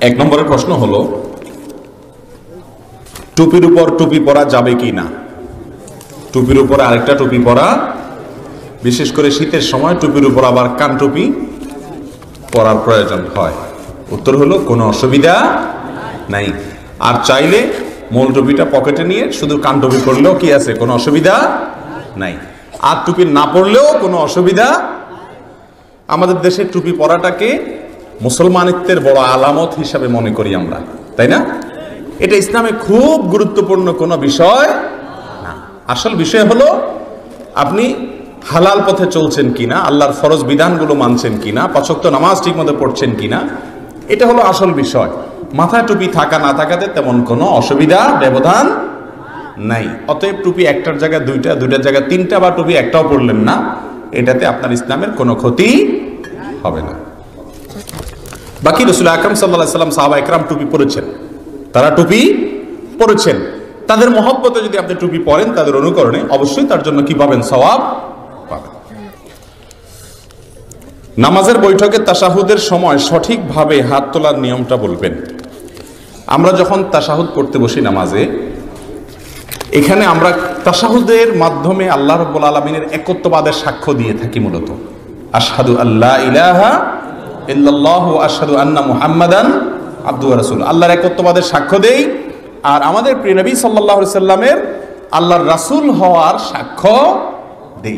এক নম্বরের প্রশ্ন হলো, টুপির উপর টুপি পরা যাবে কি না? টুপির উপর আরেকটা টুপি পরা, বিশেষ করে শীতের সময় টুপির উপর আবার কান টুপি পরার প্রয়োজন হয়। উত্তর হলো কোনো অসুবিধা নাই। আর চাইলে মূল টুপিটা পকেটে নিয়ে শুধু কান টুপি পরলেও কি আছে, কোনো অসুবিধা নাই। আর টুপি না পরলেও কোনো অসুবিধা। আমাদের দেশে টুপি পরাটাকে মুসলমানিত্বের বড় আলামত হিসাবে মনে করি আমরা, তাই না? এটা ইসলামে খুব গুরুত্বপূর্ণ কোনো বিষয় না। আসল বিষয় হলো আপনি হালাল পথে চলছেন কিনা, আল্লাহর ফরজ বিধানগুলো মানছেন কিনা, পাঁচ ওয়াক্ত নামাজ ঠিক মতো পড়ছেন কিনা, এটা হলো আসল বিষয়। মাথায় টুপি থাকা না থাকাতে তেমন কোনো অসুবিধা ব্যবধান নাই। অতএব টুপি একটার জায়গায় দুইটা, দুইটার জায়গায় তিনটা, বা টুপি একটাও পড়লেন না, এটাতে আপনার ইসলামের কোনো ক্ষতি হবে না। বাকি রাসূল আকরাম সাল্লাল্লাহু আলাইহি ওয়াসাল্লাম, সাহাবা একরাম টুপি পরেছেন, তারা টুপি পরেছেন। তাদের মহব্বতে যদি আপনি টুপি পরেন, তাদের অনুকরণে, অবশ্যই তার জন্য কি পাবেন? সওয়াব পাবেন। নামাজের বৈঠকে তাশাহুদের সময় সঠিকভাবে হাত তোলার নিয়মটা বলবেন। আমরা যখন তাশাহুদ পড়তে বসি নামাজে, এখানে আমরা তাশাহুদের মাধ্যমে আল্লাহ রাব্বুল আলামিনের একত্ববাদের সাক্ষ্য দিয়ে থাকি। মূলত আশহাদু আল্লা ইলাহা ইল্লাল্লাহ ওয়া আশহাদু আন্না মুহাম্মাদান আবদুহু ওয়া রাসূলুহু, আল্লাহর একত্ববাদের সাক্ষ্য দেই। আর আমাদের প্রিয় নবী সাল্লাল্লাহু আলাইহি সাল্লামের আল্লাহর রাসূল হওয়ার সাক্ষ্য দেই।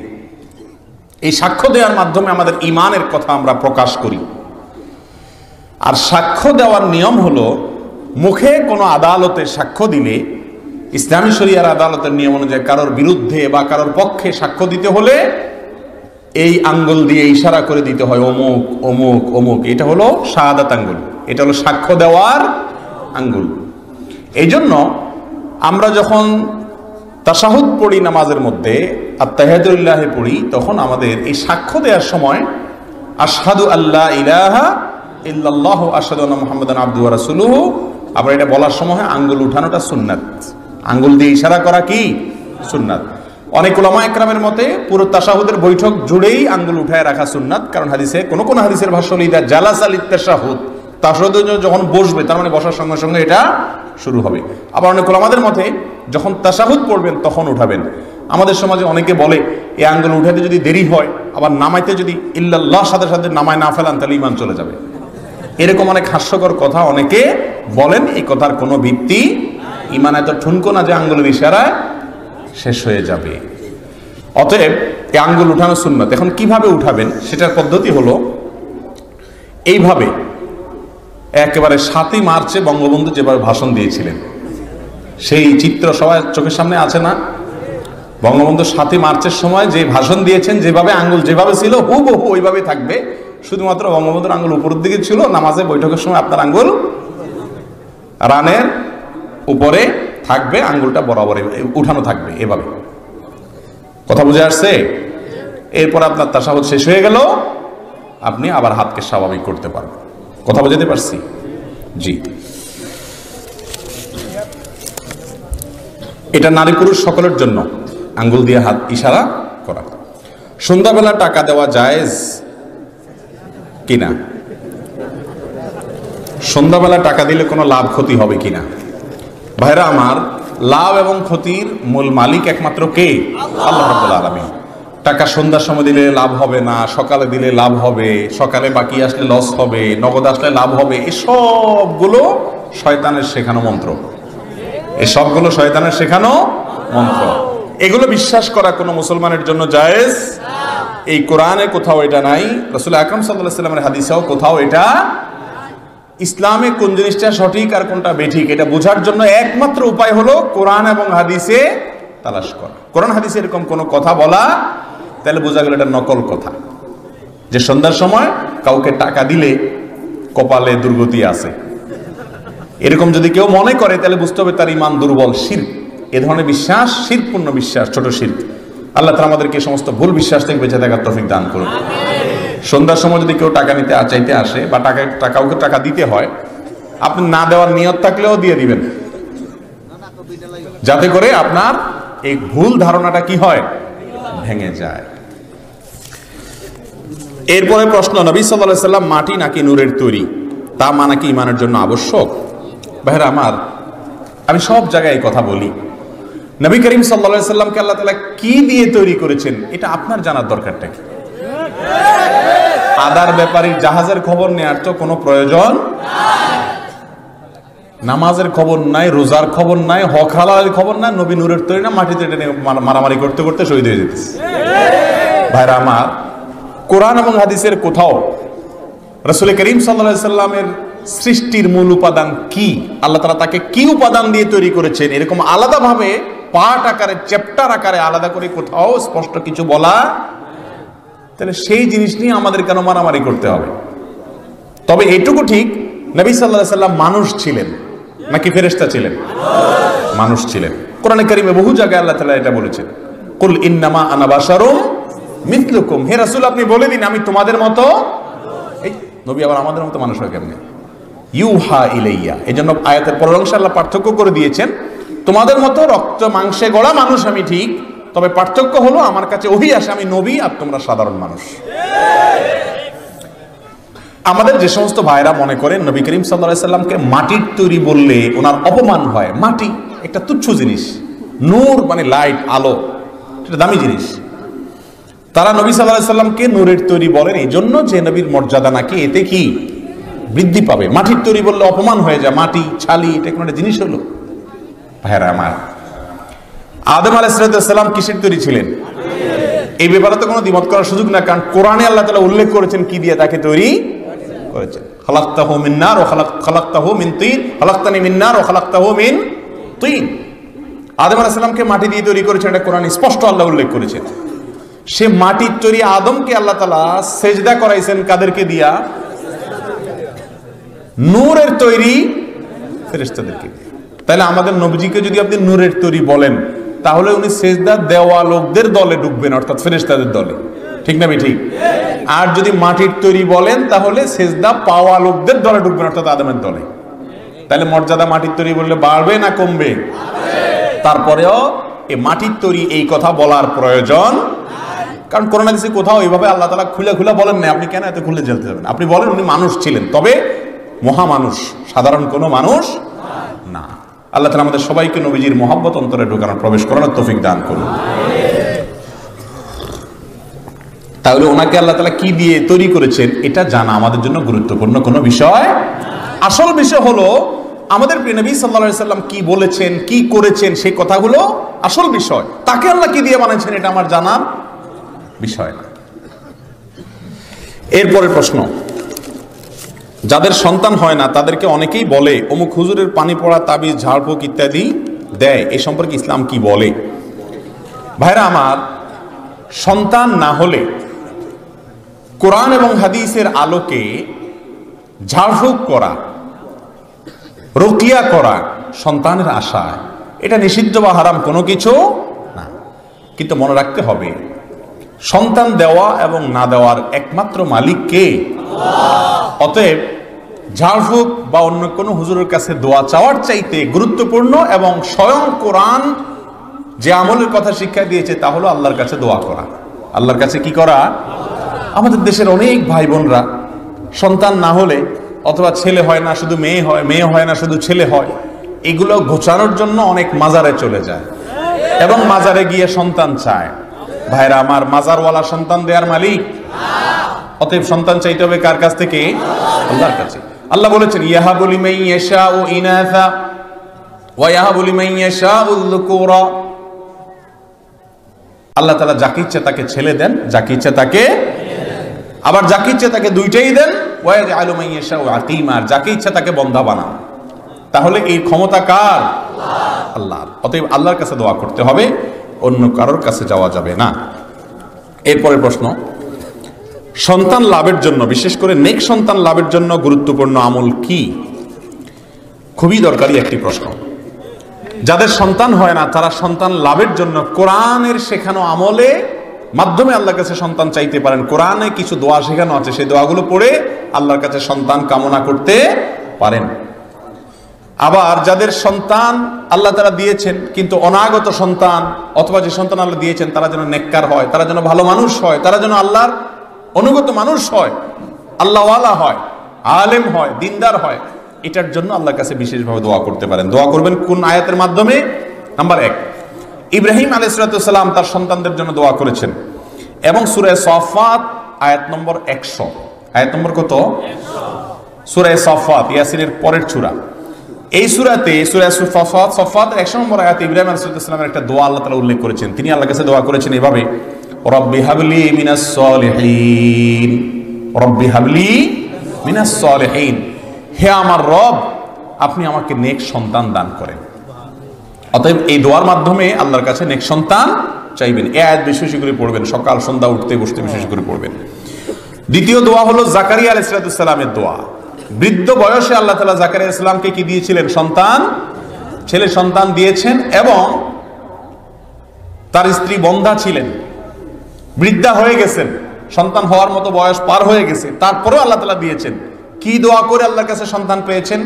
এই সাক্ষ্য দেওয়ার মাধ্যমে আমাদের ঈমানের কথা আমরা প্রকাশ করি। আর সাক্ষ্য দেওয়ার নিয়ম হলো, মুখে কোনো আদালতে সাক্ষ্য দিলে, ইসলামী শরিয়ার আদালতের নিয়ম অনুযায়ী কারোর বিরুদ্ধে বা কারোর পক্ষে সাক্ষ্য দিতে হলে এই আঙ্গুল দিয়ে ইশারা করে দিতে হয়, অমুক অমুক অমুক। এটা হলো শাহাদাত আঙ্গুল, এটা হলো সাক্ষ্য দেওয়ার আঙ্গুল। এই জন্য আমরা যখন তাশাহুদ পড়ি নামাজের মধ্যে, আত্তাহিয়াতুল্লাহি পড়ি, তখন আমাদের এই সাক্ষ্য দেওয়ার সময় আশহাদু আল্লা ইলাহা ইল্লাল্লাহু আশহাদু আন্না মুহাম্মাদান আবদুহু ওয়া রাসূলুহু, আবার এটা বলার সময় আঙ্গুল উঠানোটা সুন্নাত। আঙ্গুল দিয়ে ইশারা করা কি সুন্নাত। অনেক উলামা একরামের মতে পুরো তাশাহুদের বৈঠক জুড়েই আঙ্গুল উঠায় রাখা সুন্নাত। কারণ হাদিসে কোন হাদিসের ভাষ্য হলো, ইদা জালাসা লিত্তাশাহুদ, তাশাহুদে যখন বসবে, তার মানে বসার সঙ্গে সঙ্গে এটা শুরু হবে। আবার অনেক উলামাদের মতে যখন তাশাহুদ পড়বেন তখন উঠাবেন। আমাদের সমাজে অনেকে বলে, এই আঙ্গুল উঠাতে যদি দেরি হয়, আবার নামাইতে যদি ইল্লাল্লাহ সাথে সাথে নামায় না ফেলান, তাহলে ঈমান চলে যাবে। এরকম অনেক হাস্যকর কথা অনেকে বলেন। এই কথার কোনো ভিত্তি, ঈমান এত ঠুনকো না যে আঙ্গুলের ইশারায় শেষ হয়ে যাবে। অতএব এই আঙ্গুল উঠানো সুন্নাত। এখন কিভাবে উঠাবেন সেটার পদ্ধতি হলো এইভাবে। একেবারে 7ই মার্চে বঙ্গবন্ধু যেভাবে ভাষণ দিয়েছিলেন, সেই চিত্র সবাই চোখের সামনে আছে না? বঙ্গবন্ধু 7ই মার্চের সময় যে ভাষণ দিয়েছেন, যেভাবে আঙ্গুল যেভাবে ছিল হুবহু ওইভাবে থাকবে। শুধুমাত্র বঙ্গবন্ধুর আঙ্গুল উপরের দিকে ছিল। নামাজে বৈঠকের সময় আপনার আঙ্গুল রানের উপরে থাকবে, আঙ্গুলটা বরাবর উঠানো থাকবে, এভাবে। কথা বুঝে আসছে? এরপর আপনার তাশাহুদ শেষ হয়ে গেল, আপনি আবার হাতকে স্বাভাবিক করতে পারবেন। কথা বুঝাতে পারছি? জি। এটা নারী পুরুষ সকলের জন্য আঙ্গুল দিয়ে হাত ইশারা করা। সন্ধ্যাবেলা টাকা দেওয়া জায়েজ কিনা? সন্ধ্যাবেলা টাকা দিলে কোনো লাভ ক্ষতি হবে কিনা? ভাইরা আমার, লাভ এবং ক্ষতির মূল মালিক একমাত্র কে? আল্লাহ রাব্বুল আলামিন। টাকা সন্ধ্যার সময় দিলে লাভ হবে না, সকালে দিলে লাভ হবে, সকালে বাকি আসলে লস হবে, নগদ আসলে লাভ হবে, এসবগুলো শয়তানের শেখানো মন্ত্র। এসবগুলো শয়তানের শেখানো মন্ত্র। এগুলো বিশ্বাস করা কোনো মুসলমানের জন্য জায়েজ। এই কোরআনে কোথাও এটা নাই, রাসূল আকরাম সাল্লাল্লাহু আলাইহি ওয়াসাল্লামের হাদিসেও কোথাও এটা। ইসলামে কোন জিনিসটা সঠিক আর কোনটা বেঠিক, এটা বোঝার জন্য একমাত্র উপায় হলো কোরআন এবং হাদিসে তালাশ করা। কোরআন হাদিসে এরকম কোনো কথা বলা, তাহলে বোঝা গেল এটা নকল কথা। যে সন্ধ্যার সময় কাউকে টাকা দিলে কপালে দুর্গতি আছে, এরকম যদি কেউ মনে করে, তাহলে বুঝতে হবে তার ঈমান দুর্বল, শিরক। এ ধরনের বিশ্বাস শিরকপূর্ণ বিশ্বাস, ছোট শিরক। আল্লাহ তাআলা আমাদেরকে সমস্ত ভুল বিশ্বাস থেকে বেঁচে থাকার তৌফিক দান করুন। সন্ধ্যার সময় যদি কেউ টাকা নিতে চাইতে আসে, বা কাউকে টাকা দিতে হয়, আপনি না দেওয়ার নিয়ত থাকলেও দিয়ে দিবেন, যাতে করে আপনার এই ভুল ধারণাটা কি হয়, ভেঙে যায়। এরপরে প্রশ্ন, নবী সাল্লাল্লাহু আলাইহি ওয়াসাল্লাম মাটি নাকি নূরের তৈরি? তা মানা কি ইমানের জন্য আবশ্যক? ভাইরা আমার, আমি সব জায়গায় এই কথা বলি, নবী করিম সাল্লাল্লাহু আলাইহি সাল্লামকে আল্লাহ তাআলা কি দিয়ে তৈরি করেছেন এটা আপনার জানার দরকারটা কি? আদার ব্যাপারীর জাহাজের খবর নেওয়ার তো কোনো প্রয়োজন নাই, নামাজের খবর নাই, রোজার খবর নাই, হক হালালের খবর নাই, নবী নূরের তৈরি না মাটিতে টেনে মারামারি করতে করতে শহীদ হয়ে যেতেছে। ভাইরা আমার, কোরআন এবং হাদিসের কোথাও রাসূল করিম সাল্লাল্লাহু আলাইহি সাল্লামের সৃষ্টির মূল উপাদান কি, আল্লাহ তাআলা তাকে কি উপাদান দিয়ে তৈরি করেছেন, এরকম আলাদাভাবে পার্ট আকারে, চ্যাপ্টার আকারে আলাদা করে কোথাও স্পষ্ট কিছু বলা, তাহলে সেই জিনিস নিয়ে আমাদের কেন মারামারি করতে হবে? তবে এইটুকু ঠিক, নবী সাল্লাল্লাহু আলাইহি সাল্লাম মানুষ ছিলেন নাকি ফেরেশতা ছিলেন? মানুষ ছিলেন। কোরআনে কারিমে বহু জায়গায় আল্লাহ তাআলা এটা বলেছেন, কুল ইন্নামা আনা বাশারুম মিথলুকুম, হে রাসূল আপনি বলে দিন আমি তোমাদের মতো। এই নবী আবার আমাদের মতো মানুষ হয় কেমনে? ইউহা ইলাইয়া, এজন্য আয়াতের পরের অংশে আল্লাহ পার্থক্য করে দিয়েছেন, তোমাদের মতো রক্ত মাংসে গড়া মানুষ আমি ঠিক, তবে পার্থক্য হলো আমার কাছে ওহী আসে, আমি নবী আর তোমরা সাধারণ মানুষ। আমাদের যে সমস্ত ভাইরা মনে করেন নবী করিম সাল্লাল্লাহু আলাইহি সাল্লামকে মাটির তৈরি বললে ওনার অপমান হয়, মাটি একটা তুচ্ছ জিনিস, নূর মানে লাইট, আলো, এটা দামি জিনিস। তারা নবী সাল্লাল্লাহু আলাইহি সাল্লামকে নূরের তৈরি বলেন এই জন্য যে নবীর মর্যাদা নাকি এতে কি বৃদ্ধি পাবে। মাটির তৈরি বললে অপমান হয়ে যায়, মাটি ছালি এটা কোনো একটা জিনিস হলো? ভাইরা আমার, আদম আলাইহিস সালাম কিসের তৈরি ছিলেন? এই ব্যাপারে তো কোনো দ্বিমত করার সুযোগ না, কারণ কোরআনে আল্লাহ তাআলা উল্লেখ করেছেন কি দিয়ে তাকে তৈরি করেছেন। খালাকতাহু মিন নার ওয়া খালাকতাহু মিন তিন, খালাকতানি মিন নার ওয়া খালাকতাহু মিন তিন। আদম আলাইহিস সালামকে মাটি দিয়ে তৈরি করেছেন, এটা কোরআনে স্পষ্ট আল্লাহ উল্লেখ করেছেন। সে মাটির তৈরি আদমকে আল্লাহ তাআলা সেজদা করাইছেন কাদেরকে দিয়া? নূরের তৈরি ফেরেশতাদেরকে। তাহলে আমাদের নবীজিকে যদি আপনি নূরের তৈরি বলেন, তাহলে উনি সেজদা দেওয়া লোকদের দলে ঢুকবেন, অর্থাৎ ফেরেশতাদের দলে, ঠিক না ঠিক? আর যদি মাটির তৈরি বলেন তাহলে সেজদা পাওয়া লোকদের দলে ঢুকবেন, অর্থাৎ আদমের দলে। তাহলে মর্যাদা মাটির তৈরি বললে বাড়বে না কমবে? তারপরেও এই মাটির তৈরি এই কথা বলার প্রয়োজন, কারণ কোরআন হাদিসে কোথাও এইভাবে আল্লাহ তাআলা খুলে খুলে বলেন না, আপনি কেন এত খুলে জ্বলতে যাবেন? আপনি বলেন উনি মানুষ ছিলেন, তবে মহামানুষ, সাধারণ কোনো মানুষ না। আল্লাহ তাআলা আমাদের সবাইকে নবীজির মহব্বত অন্তরে ঢোকানোর, প্রবেশ করানোর তৌফিক দান করুন। তাহলে ওনাকে আল্লাহ তাআলা কি দিয়ে তৈরি করেছেন এটা জানা আমাদের জন্য গুরুত্বপূর্ণ কোনো বিষয়। আসল বিষয় হলো আমাদের প্রিয় নবী সাল্লাল্লাহু আলাইহি সাল্লাম কি বলেছেন, কি করেছেন, সেই কথাগুলো আসল বিষয়। তাকে আল্লাহ কি দিয়ে বানিয়েছেন এটা আমার জানার বিষয় না। এরপরের প্রশ্ন, যাদের সন্তান হয় না তাদেরকে অনেকেই বলে অমুক হুজুরের পানি পড়া, তাবিজ, ঝাড়ফুঁক ইত্যাদি দেয়, এ সম্পর্কে ইসলাম কি বলে? ভাইরা আমার, সন্তান না হলে কোরআন এবং হাদিসের আলোকে ঝাড়ফুঁক করা, রুকিয়া করা সন্তানের আশায়, এটা নিষিদ্ধ বা হারাম কোনো কিছু না। কিন্তু মনে রাখতে হবে সন্তান দেওয়া এবং না দেওয়ার একমাত্র মালিক কে? অতএব ঝাড়ফুঁক বা অন্য কোনো হুজুরের কাছে দোয়া চাওয়ার চাইতে গুরুত্বপূর্ণ এবং স্বয়ং কোরআন যে আমলের কথা শিক্ষা দিয়েছে তা হলো আল্লাহর কাছে দোয়া করা। আল্লাহর কাছে কি করা? আমাদের দেশের অনেক ভাই বোনরা সন্তান না হলে, অথবা ছেলে হয় না শুধু মেয়ে হয়, মেয়ে হয় না শুধু ছেলে হয়, এগুলো ঘোচানোর জন্য অনেক মাজারে চলে যায় এবং মাজারে গিয়ে সন্তান চায়। ভাইরা আমার, মাজারওয়ালা সন্তান দেওয়ার মালিক। অতএব সন্তান চাইতে হবে কার কাছ থেকে? আল্লাহর কাছে। আল্লাহ বলেছেন ইয়াহাবু লিমান ইয়াশাউ ইনাসা ওয়া ইয়াহাবু লিমান ইয়াশাউ যুকুরা। আল্লাহ তাআলা যাকে ইচ্ছা তাকে ছেলে দেন, যাকে ইচ্ছা তাকে, আবার যাকে ইচ্ছা তাকে দুইটাই দেন। ওয়া ইয়াজআলু মান ইয়াশাউ আকিমা, যাকে ইচ্ছা তাকে বন্ধা বানান। তাহলে এই ক্ষমতা কার? আল্লাহর। অতএব আল্লাহর কাছে দোয়া করতে হবে, অন্য কারোর কাছে যাওয়া যাবে না। এরপরের প্রশ্ন, সন্তান লাভের জন্য, বিশেষ করে নেক সন্তান লাভের জন্য গুরুত্বপূর্ণ আমল কি? খুবই দরকারি একটি প্রশ্ন। যাদের সন্তান হয় না তারা সন্তান লাভের জন্য কোরআনের শেখানো আমলে মাধ্যমে আল্লাহর কাছে সন্তান চাইতে পারেন। কোরআনে কিছু দোয়া শেখানো আছে, সেই দোয়াগুলো পড়ে আল্লাহর কাছে সন্তান কামনা করতে পারেন। আবার যাদের সন্তান আল্লাহ তাআলা দিয়েছেন কিন্তু অনাগত সন্তান, অথবা যে সন্তান আল্লাহ দিয়েছেন তারা যেন নেককার হয়, তারা যেন ভালো মানুষ হয়, তারা যেন আল্লাহর অনুগত মানুষ হয়, আল্লাহওয়ালা হয়, আলেম হয়, দিনদার হয়, এটার জন্য আল্লাহর কাছে বিশেষভাবে দোয়া করতে পারেন। দোয়া করবেন কোন আয়াতের মাধ্যমে? নাম্বার 1, ইব্রাহিম আলাইহিস সালাম তার সন্তানদের জন্য দোয়া করেছেন, এবং সূরা সাফফাত আয়াত নম্বর 100। আয়াত নম্বর কত? 100। সূরা সাফফাত ইয়াসিনের পরের সূরা। এই সূরাতে সূরা সাফফাত 100 নম্বর আয়াতে ইব্রাহিম আলাইহিস সালামের একটা দোয়া আল্লাহ তাআলা উল্লেখ করেছেন। তিনি আল্লাহর কাছে দোয়া করেছেন এভাবে, রব্বি হাবলি মিনাস সলিহিন, রব্বি হাবলি মিনাস সলিহিন, হে আমার রব আপনি আমাকে নেক সন্তান দান করেন। অতএব এই দোয়ার মাধ্যমে আল্লাহর কাছে নেক সন্তান চাইবেন। এই আয়াত বেশি বেশি করে পড়বেন, সকাল সন্ধ্যা উঠতে বসতে বিশেষ করে পড়বেন। দ্বিতীয় দোয়া হলো জাকারিয়া আলাইহিস সালামের দোয়া। বৃদ্ধ বয়সে আল্লাহ তাআলা জাকারিয়া আলাইহিস সালামকে কি দিয়েছিলেন? সন্তান, ছেলে সন্তান দিয়েছেন, এবং তার স্ত্রী বন্ধা ছিলেন, বৃদ্ধা হয়ে গেছেন, সন্তান হওয়ার মতো বয়স পার হয়ে গেছে, তারপরেও আল্লাহ তাআলা দিয়েছেন। কি দোয়া করে আল্লাহর কাছে সন্তান পেয়েছেন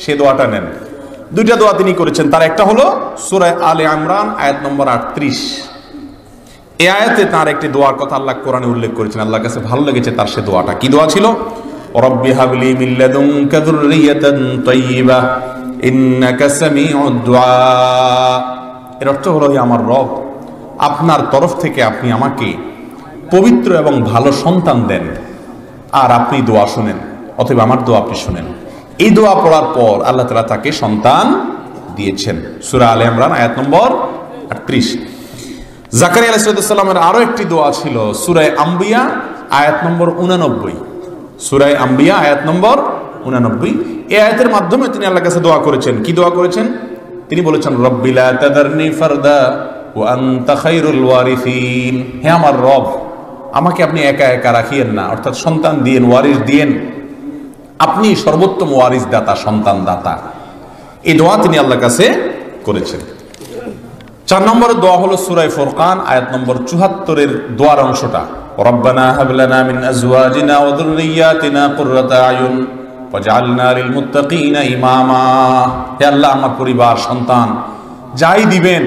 সে দোয়াটা নেন। দুইটা দোয়া তিনি করেছেন, তার একটা হলো সূরা আলে ইমরান আয়াত নম্বর 38। এই আয়াতে তার একটি দোয়ার কথা আল্লাহ কোরআনে উল্লেখ করেছেন, আল্লাহর কাছে ভালো লেগেছে তার সে দোয়াটা। কি দোয়া ছিল? রব্বি হাবলি মিন লাদুনকা যুররিয়াতান তাইয়্যিবা ইন্নাকা সামিউদ দুআ। এর অর্থ হলো, হে আমার রব আপনার তরফ থেকে আপনি আমাকে পবিত্র এবং ভালো সন্তান দেন, আর আপনি দোয়া শুনেন, অথবা আমার দোয়া আপনি শুনেন। এই দোয়া পড়ার পর আল্লাহ তাআলা তাকে সন্তান দিয়েছেন। সূরা আলে ইমরান আয়াত নম্বর 38। জাকারিয়া আলাইহিস সালামের আরো একটি দোয়া ছিল সূরা আম্বিয়া আয়াত নম্বর 89। সূরা আম্বিয়া আয়াত নম্বর 89। এই আয়াতের মাধ্যমে তিনি আল্লাহর কাছে দোয়া করেছেন। কি দোয়া করেছেন? তিনি বলেছেন, রব্বি লা তাদারনি ফারদা ওয়া আনতা খায়রুল ওয়ারিসিন, হে আমার রব আমাকে আপনি একা একা রাখিয়েন না, অর্থাৎ সন্তান দিয়েন, ওয়ারিস দিয়েন, আপনি সর্বোত্তম ওয়ারিস দাতা, সন্তান দাতা। এই দোয়া তিনি আল্লাহর কাছে করেছেন। 4 নম্বরের দোয়া হলো সূরা ফুরকান আয়াত নম্বর 74 এর দোয়ার অংশটা, রব্বানা হাব লানা মিন আজওয়াজিনা ওয়া যুররিয়াতিনা কুররাতা আয়ুন ওয়াজআলনা লিল মুত্তাকিনা ইমামা। হে আল্লাহ আমার পরিবার, সন্তান যাই দিবেন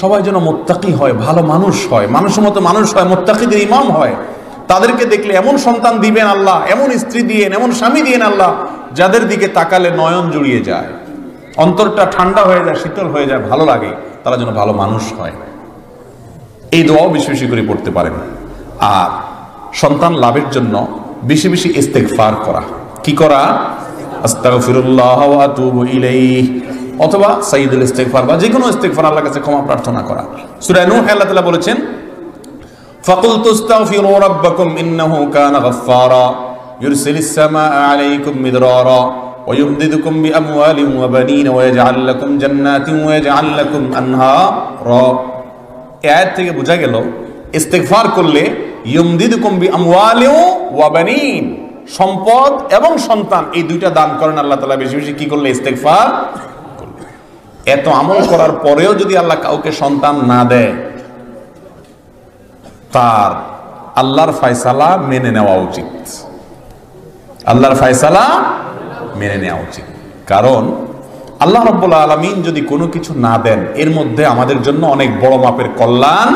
সবাই যেন মুত্তাকি হয়, ভালো মানুষ হয়, মানুষের মতো মানুষ হয়, মুত্তাকিদের ইমাম হয়। তাদেরকে দেখলে এমন সন্তান দিবেন আল্লাহ, এমন স্ত্রী দিয়েন, এমন স্বামী দিয়েন আল্লাহ, যাদের দিকে তাকালে নয়ন জুড়িয়ে যায়, অন্তরটা ঠান্ডা হয়ে যায়, শীতল হয়ে যায়, ভালো লাগে, তারা যেন ভালো মানুষ হয়। এই দোয়াও বেশি বেশি করে পড়তে পারেন। আর সন্তান লাভের জন্য বেশি বেশি ইস্তেগফার করা। কি করা? আস্তাগফিরুল্লাহ ওয়া আতুবু ইলাইহি, অথবা সাইয়্যিদুল ইস্তেগফার, বা যে কোনো ইস্তেগফার, আল্লাহর কাছে ক্ষমা প্রার্থনা করা। সূরা নূহ আল্লাহ তাআলা বলেছেন, ফাকুলতু আস্তাগফিরু রাব্বাকুম ইন্নাহু কানা গাফফারা ইউরসিলিস সামাআ আলাইকুম মিদরারা ওয়া ইউমদিদুকুম বিআমওয়ালিন ওয়া বানিন ওয়া ইয়াজআল লাকুম জান্নাতিন ওয়া ইয়াজআল লাকুম আনহারা। এই আয়াত থেকে বোঝা গেল ইস্তেগফার করলে ইউমদিদুকুম বিআমওয়ালিন ওয়া বানিন, সম্পদ এবং সন্তান এই দুইটা দান করেন আল্লাহ তাআলা বেশি বেশি। কি করলে? ইস্তেগফার করলে। এত আমল করার পরেও যদি আল্লাহ কাউকে সন্তান না দেয়, তার আল্লাহর ফয়সালা মেনে নেওয়া উচিত। আল্লাহর ফয়সালা মেনে নেওয়া উচিত, কারণ আল্লাহ রাব্বুল আলামিন যদি কোনো কিছু না দেন, এর মধ্যে আমাদের জন্য অনেক বড় মাপের কল্যাণ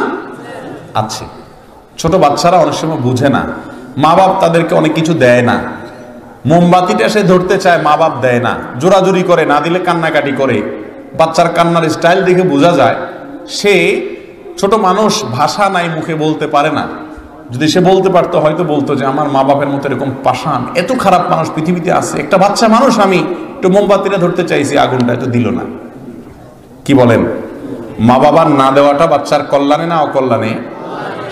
আছে। ছোট বাচ্চারা অনেক সময় বুঝে না, মা বাপ তাদেরকে অনেক কিছু দেয় না। মোমবাতিটা সে ধরতে চায়, মা বাপ দেয় না, জোরাজুরি করে, না দিলে কান্নাকাটি করে। বাচ্চার কান্নার স্টাইল দেখে বোঝা যায় সে ছোট মানুষ, ভাষা নাই, মুখে বলতে পারে না। যদি সে বলতে পারতো হয়তো বলতো যে আমার মা বাপের মতো এরকম পাষাণ, এত খারাপ মানুষ পৃথিবীতে আছে, একটা বাচ্চা মানুষ, আমি একটু মোমবাতিটা ধরতে চাইছি, আগুনটা তো দিল না। কি বলেন? মা বাবার না দেওয়াটা বাচ্চার কল্যাণে না অকল্যাণে?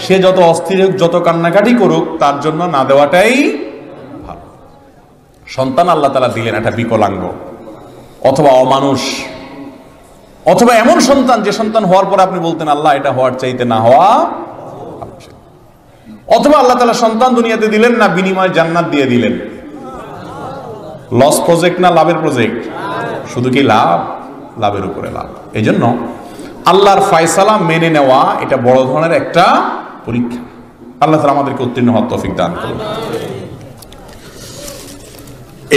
সে যত অস্থির হোক, যত কান্নাকাটি করুক, তার জন্য না দেওয়াটাই ভালো। সন্তান আল্লাহ তাআলা দিলেন একটা বিকলাঙ্গ অথবা অমানুষ, অথবা এমন সন্তান যে সন্তান হওয়ার পর আপনি বলতেন আল্লাহ এটা হওয়ার চাইতে না হওয়া, অথবা আল্লাহ তাআলা সন্তান দুনিয়াতে দিলেন না, বিনিময়ে জান্নাত দিয়ে দিলেন। লস প্রজেক্ট না লাভের প্রজেক্ট? শুধু কি লাভ? লাভের উপরে লাভ। এই জন্য আল্লাহর ফয়সালা মেনে নেওয়া এটা বড় ধরনের একটা পরীক্ষা। আল্লাহ তাআলা আমাদেরকে উত্তীর্ণ হওয়ার তৌফিক দান করুন।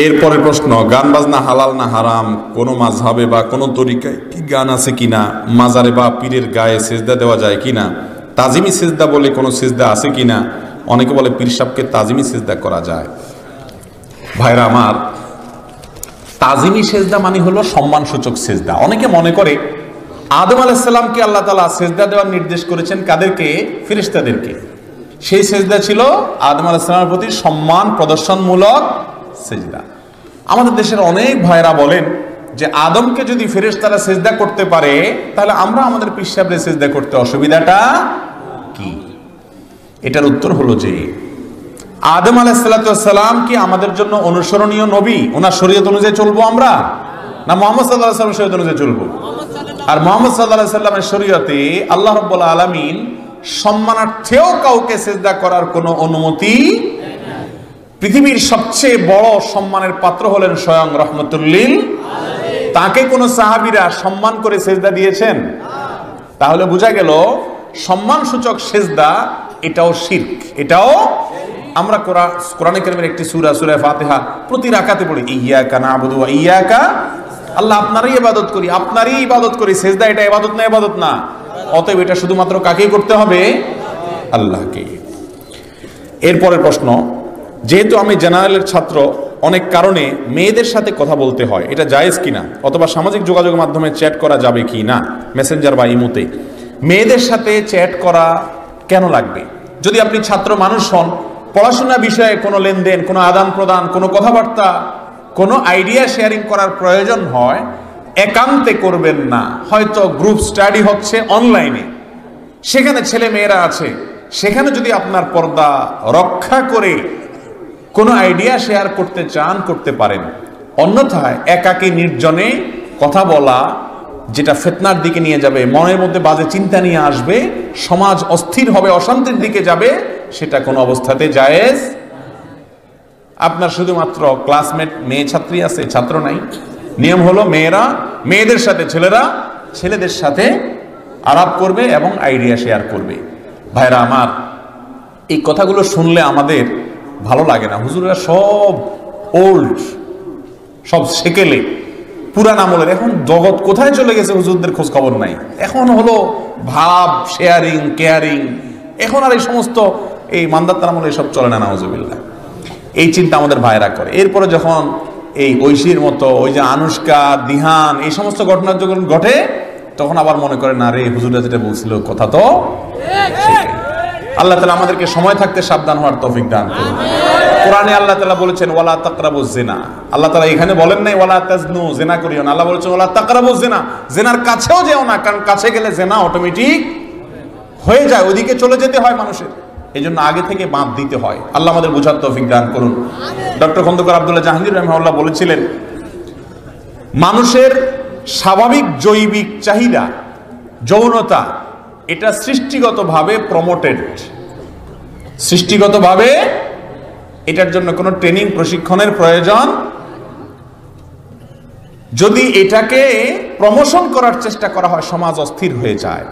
এরপরে প্রশ্ন, গান বাজনা হালাল না হারাম? কোন মাযহাবে বা কোন তরিকায় কি গান আছে কিনা? মাজারে বা পীরের গায়ে সিজদা দেওয়া যায় কিনা? তাজিমি সিজদা বলে কোনো সিজদা আছে কিনা? অনেকে বলে পীর সাহেবকে তাজিমি সিজদা করা যায়। ভাইরা আমার, তাজিমি সেজদা মানে হলো সম্মানসূচক সেজদা। অনেকে মনে করে আদম আলাইহিস সালামকে আল্লাহ তাআলা সেজদা দেওয়ার নির্দেশ করেছেন কাদেরকে? ফেরেশতাদেরকে। সেই সেজদা ছিল আদম আলাইহিস সালামের প্রতি সম্মান প্রদর্শনমূলক সেজদা। আমাদের দেশের অনেক ভাইরা বলেন যে আদমকে যদি ফেরেশতারা সেজদা করতে পারে তাহলে আমরা আমাদের পীর সাহেবরে সেজদা করতে অসুবিধাটা কি? এটার উত্তর হলো যে আদম আলাইহিস সালাম কি আমাদের জন্য অনুসরণীয় নবী? ওনার শরীয়ত অনুযায়ী চলবো আমরা, না মুহাম্মদ সাল্লাল্লাহু আলাইহি ওয়াসাল্লামের শরীয়ত অনুযায়ী চলবো? আর মুহাম্মদ সাল্লাল্লাহু আলাইহি ওয়াসাল্লামের শরীয়তে আল্লাহ রাব্বুল আলামিন সম্মানার্থেও কাউকে সেজদা করার কোনো অনুমতি, পৃথিবীর সবচেয়ে বড় সম্মানের পাত্র হলেন স্বয়ং রাহমাতুল লিল আলামিন, তাকে কোন সাহাবীরা সম্মান করে সেজদা দিয়েছেন? তাহলে বোঝা গেল সম্মানসূচক সেজদা এটাও শিরক। এটাও আমরা কোরআনে কারীমের একটি সূরা, সূরা ফাতিহা প্রতি রাকাতে পড়ি, ইয়্যাকা না'বুদু ওয়া ইয়্যাকা, আল্লাহ আপনারই ইবাদত করি, আপনারই ইবাদত করি। সেজদা এটা ইবাদত না? ইবাদত না। অতএব এটা শুধুমাত্র কাকেই করতে হবে? আল্লাহকে। এরপরের প্রশ্ন, যেহেতু আমি জেনারেলের ছাত্র, অনেক কারণে মেয়েদের সাথে কথা বলতে হয়, এটা জায়েজ কিনা, অথবা সামাজিক যোগাযোগের মাধ্যমে চ্যাট করা যাবে কি না, মেসেঞ্জার বা ইমোতে? মেয়েদের সাথে চ্যাট করা কেন লাগবে? যদি আপনি ছাত্র মানুষ হন, পড়াশোনা বিষয়ে কোনো লেনদেন, কোনো আদান প্রদান, কোনো কথাবার্তা, কোনো আইডিয়া শেয়ারিং করার প্রয়োজন হয়, একান্তে করবেন না। হয়তো গ্রুপ স্টাডি হচ্ছে অনলাইনে, সেখানে ছেলে মেয়েরা আছে, সেখানে যদি আপনার পর্দা রক্ষা করে কোনো আইডিয়া শেয়ার করতে চান, করতে পারেন। অন্যথায় একাকী নির্জনে কথা বলা, যেটা ফিতনার দিকে নিয়ে যাবে, মনের মধ্যে বাজে চিন্তা নিয়ে আসবে, সমাজ অস্থির হবে, অশান্তির দিকে যাবে, সেটা কোনো অবস্থাতে জায়েজ। আপনার শুধুমাত্র ক্লাসমেট মেয়ে ছাত্রী আছে, ছাত্র নাই। নিয়ম হলো মেয়েরা মেয়েদের সাথে, ছেলেরা ছেলেদের সাথে আলাপ করবে এবং আইডিয়া শেয়ার করবে। ভাইরা আমার, এই কথাগুলো শুনলে আমাদের ভালো লাগে না। হুজুররা সব ওল্ড, সব সেকেলে, পুরান আমলের। এখন জগৎ কোথায় চলে গেছে হুজুরদের খোঁজ খবর নাই। এখন হলো ভাব, শেয়ারিং, কেয়ারিং। এখন আর এই সমস্ত এই মান্দাতার আমলে এসব চলে না, নাউজুবিল্লাহ। এই চিন্তা আমাদের ভাইরা করে। এরপরে যখন এই ঐশীর মতো, ওই যে আনুষ্কা, দিহান, এই সমস্ত ঘটনা যখন ঘটে, তখন আবার মনে করে না রে, হুজুররা যেটা বলছিল কথা তো। আল্লাহ তাআলা আমাদেরকে সময় থাকতে সাবধান হওয়ার তৌফিক দান করুন। কোরআনে আল্লাহ তাআলা বলেছেন ওয়ালা তাকরাবুজ জিনা। আল্লাহ তাআলা এখানে বলেন নাই ওয়ালা তাজনু, জিনা করিও না। আল্লাহ বলেছেন ওয়ালা তাকরাবুজ জিনা, জিনার কাছেও যেও না, কারণ কাছে গেলে জিনা অটোমেটিক হয়ে যায়, ওইদিকে চলে যেতে হয় মানুষের। এই জন্য আগে থেকে বাঁধ দিতে হয়। আল্লাহ আমাদের বোঝার তৌফিক দান করুন। ডক্টর খন্দকার আব্দুল্লাহ জাহাঙ্গীর রাহিমাহুল্লাহ বলেছিলেন, মানুষের স্বাভাবিক জৈবিক চাহিদা যৌনতা, এটা সৃষ্টিগতভাবে প্রমোটেড, সৃষ্টিগতভাবে এটার জন্য কোনো ট্রেনিং, প্রশিক্ষণের প্রয়োজন। যদি এটাকে প্রমোশন করার চেষ্টা করা হয়, সমাজ অস্থির হয়ে যায়।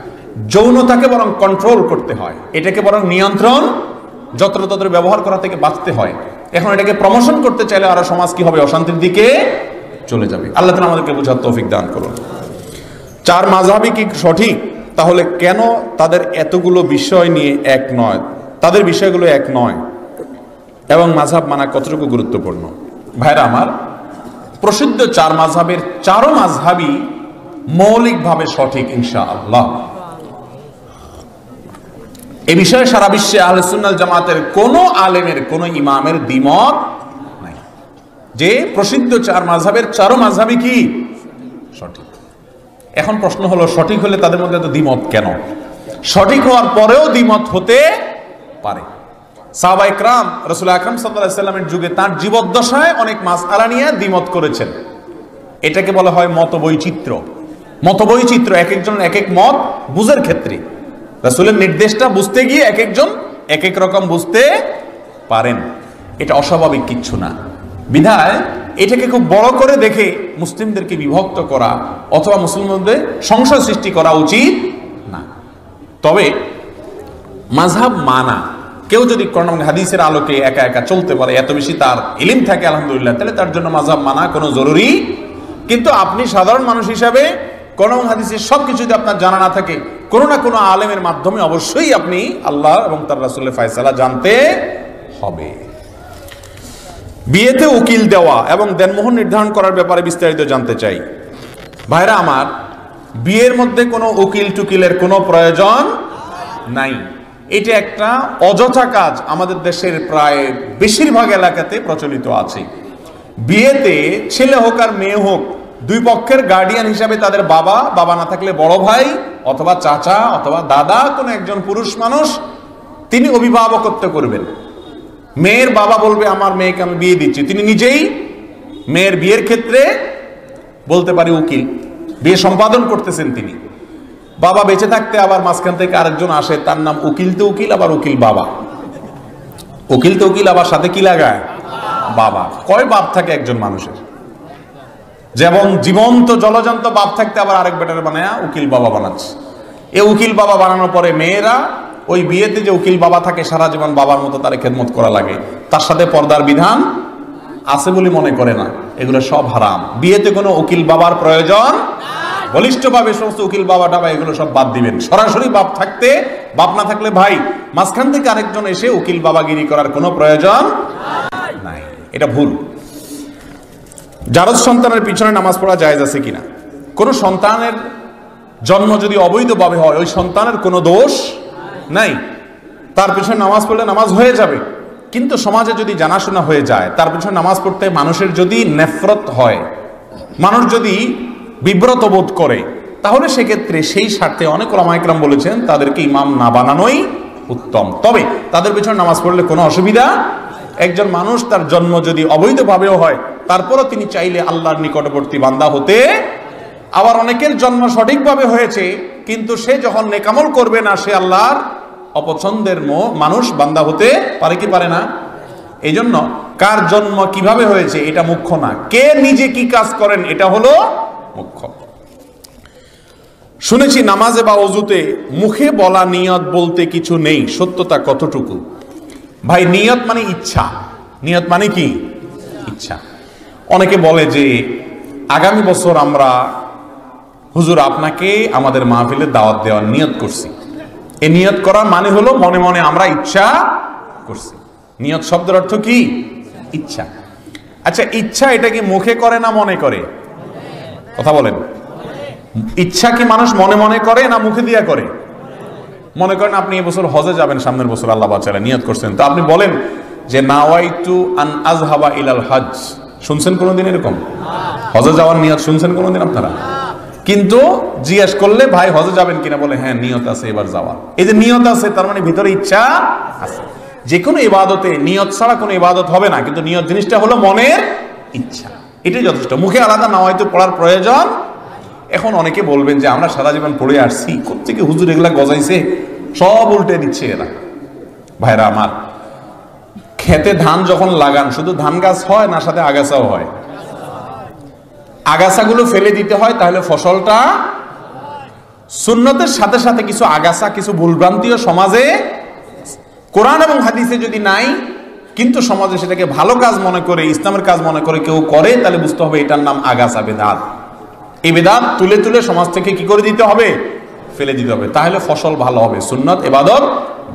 যৌনতাকে বরং কন্ট্রোল করতে হয়, এটাকে বরং নিয়ন্ত্রণ, যত্রতত্র ব্যবহার করা থেকে বাঁচতে হয়। এখন এটাকে প্রমোশন করতে চাইলে আরো সমাজ কি হবে? অশান্তির দিকে চলে যাবে। আল্লাহ তাআলা আমাদেরকে বোঝার তৌফিক দান করুন। চার মাযহাবই কি সঠিক? তাহলে কেন তাদের এতগুলো বিষয় নিয়ে এক নয়? তাদের বিষয়গুলো এক নয় এবং মাযহাব মানা কতটুকু গুরুত্বপূর্ণ? ভাইরা আমার, প্রসিদ্ধ চার মাযহাবের চারো মাযহাবই মৌলিকভাবে সঠিক ইনশাআল্লাহ। এই বিষয়ে সারা বিশ্বে আহলে সুন্নাত ওয়াল জামাতের কোন আলেমের, কোন ইমামের দ্বিমত নাই যে প্রসিদ্ধ চার মাযহাবের চারো মাযহাবই কি সঠিক। এখন প্রশ্ন হলো, সঠিক হলে তাদের মধ্যে এত দ্বিমত কেন? সঠিক হওয়ার পরেও দ্বিমত হতে পারে। সাহাবা ইকরাম রাসূল আকরাম সাল্লাল্লাহু আলাইহি ওয়াসাল্লামের যুগে তার জীবদ্দশায় অনেক মাসআলা নিয়ে দ্বিমত করেছেন। এটাকে বলা হয় মতবৈচিত্র্য। মতবৈচিত্র্য, এক একজন এক এক মত বুঝার ক্ষেত্রে রাসূলের নির্দেশটা বুঝতে গিয়ে এক একজন এক এক রকম বুঝতে পারেন। এটা অস্বাভাবিক কিচ্ছু না। বিধায় এটাকে খুব বড় করে দেখে মুসলিমদেরকে বিভক্ত করা অথবা মুসলিমদের সংশয় সৃষ্টি করা উচিত না। তবে মাযহাব মানা, কেউ যদি কোরআন এবং হাদিসের আলোকে একা একা চলতে পারে, এত বেশি তার ইলম থাকে আলহামদুলিল্লাহ, তাহলে তার জন্য মাযহাব মানা কোনো জরুরি। কিন্তু আপনি সাধারণ মানুষ হিসাবে কোরআন এবং হাদিসের সবকিছু যদি আপনার জানা না থাকে, কোনো না কোনো আলেমের মাধ্যমে অবশ্যই আপনি আল্লাহ এবং তার রাসূলের ফয়সালা জানতে হবে। বিয়েতে উকিল দেওয়া এবং দেনমোহর নির্ধারণ করার ব্যাপারে বিস্তারিত জানতে চাই। ভাইরা আমার, বিয়ের মধ্যে কোনো উকিল টুকিলের কোনো প্রয়োজন নাই। এটা একটা অযথা কাজ আমাদের দেশের প্রায় বেশিরভাগ এলাকাতে প্রচলিত আছে। বিয়েতে ছেলে হোক আর মেয়ে হোক, দুই পক্ষের গার্ডিয়ান হিসাবে তাদের বাবা, বাবা না থাকলে বড় ভাই অথবা চাচা অথবা দাদা, কোনো একজন পুরুষ মানুষ, তিনি অভিভাবকত্ব করবেন। মেয়ের বাবা বলবে আমার মেয়েকে আমি বিয়ে দিচ্ছি, তিনি নিজেই মেয়ের বিয়ের ক্ষেত্রে বলতে পারে উকিল, বিয়ে সম্পাদন করতেছেন তিনি। বাবা বেঁচে থাকতে আবার মাঝখান থেকে আরেকজন আসে, তার নাম উকিল তো উকিল, আবার উকিল বাবা। উকিল তো উকিল আবার সাথে কি লাগায়? বাবা। কয় বাপ থাকে একজন মানুষের? যেমন জীবন্ত জলজন্ত বাপ থাকতে আবার আরেক বেটার বানায় উকিল বাবা বানাচ্ছে। এ উকিল বাবা বানানোর পরে মেয়েরা ওই বিয়েতে যে উকিল বাবা থাকে সারা জীবন বাবার মতো তার খেদমত করা লাগে, তার সাথে পর্দার বিধান আছে বলে মনে করে না। এগুলো সব হারাম। বিয়েতে কোনো উকিল বাবার প্রয়োজন, বলিষ্ঠভাবে সমস্ত উকিল বাবা টাবা এগুলো সব বাদ দিবেন। সরাসরি বাপ থাকতে, বাপ না থাকলে ভাই, মাঝখান থেকে আরেকজন এসে উকিল বাবাগিরি করার কোনো প্রয়োজন নাই, এটা ভুল। জারজ সন্তানের পিছনে নামাজ পড়া জায়েজ আছে কিনা? কোন সন্তানের জন্ম যদি অবৈধভাবে হয়, ওই সন্তানের কোনো দোষ নাই, তার পিছনে নামাজ পড়লে নামাজ হয়ে যাবে। কিন্তু সমাজে যদি জানাশোনা হয়ে যায়, তার পিছনে নামাজ পড়তে মানুষের যদি নেফরত হয়, মানুষ যদি বিব্রত বোধ করে, তাহলে সেক্ষেত্রে সেই স্বার্থে অনেক ওলামা ইকরাম বলেছেন তাদেরকে ইমাম না বানানোই উত্তম। তবে তাদের পিছনে নামাজ পড়লে কোনো অসুবিধা। একজন মানুষ তার জন্ম যদি অবৈধভাবেও হয়, তারপরও তিনি চাইলে আল্লাহর নিকটবর্তী বান্দা হতে। আবার অনেকের জন্ম সঠিকভাবে হয়েছে, কিন্তু সে যখন নেকামল করবে না, সে আল্লাহর অপছন্দের মানুষ বান্দা হতে পারে কি পারে না? এই জন্য কার জন্ম কিভাবে হয়েছে এটা মুখ্য না, কে নিজে কি কাজ করেন এটা হলো মুখ্য। শুনেছি নামাজে বা ওযুতে মুখে বলা নিয়ত বলতে কিছু নেই, সত্যতা কতটুকু? ভাই, নিয়ত মানে ইচ্ছা। নিয়ত মানে কি? ইচ্ছা। অনেকে বলে যে আগামী বছর আমরা হুজুর আপনাকে আমাদের মাহফিলে দাওয়াত দেওয়ার নিয়ত করছি। এই নিয়ত করার মানে হলো মনে মনে আমরা ইচ্ছা করছি। নিয়ত শব্দের অর্থ কি? ইচ্ছা। আচ্ছা, ইচ্ছা এটা কি মুখে করে না মনে করে? কথা বলেন। ইচ্ছা কি মানুষ মনে মনে করে না মুখে দিয়া করে? মনে করেন আপনি এবছর হজে যাবেন, সামনের বছর আল্লাহ বাঁচালে নিয়ত করছেন, তো আপনি বলেন যে নাওয়াইতু আন আযহাবা ইলাল হজ। শুনছেন কোনোদিন এরকম? হজে যাওয়ার নিয়ত শুনছেন কোনোদিন আপনারা? কিন্তু জিজ্ঞেস করলে ভাই হজে যাবেন কিনা, বলে হ্যাঁ নিয়ত আছে এবার যাওয়ার। এই যে নিয়ত আছে, তার মানে ভিতরে ইচ্ছা আছে। যে কোনো ইবাদতে নিয়ত ছাড়া কোনো ইবাদত হবে না, কিন্তু নিয়ত জিনিসটা হলো মনের ইচ্ছা, এটাই যথেষ্ট। মুখে আলাদা নাওয়াইতু পড়ার প্রয়োজন। এখন অনেকে বলবেন যে আমরা সারা জীবন পড়ে আসছি, কোত্থেকে হুজুর এগুলা গজাইছে, সব উল্টে দিচ্ছে এরা। ভাইরা আমার, খেতে ধান যখন লাগান শুধু ধান গাছ হয় না, সাথে আগাছাও হয়? আগাছাগুলো ফেলে দিতে হয়, তাহলে ফসলটা। সুন্নতের সাথে সাথে কিছু আগাছা, কিছু ভুলভ্রান্তিও সমাজে, কোরআন এবং হাদিসে যদি নাই, কিন্তু সমাজে সেটাকে ভালো কাজ মনে করে, ইসলামের কাজ মনে করে কেউ করে, তাহলে বুঝতে হবে এটার নাম আগাছা, বেদাত। এই বেদাত তুলে তুলে সমাজ থেকে কি করে দিতে হবে? ফেলে দিতে হবে, তাহলে ফসল ভালো হবে, সুন্নত ইবাদত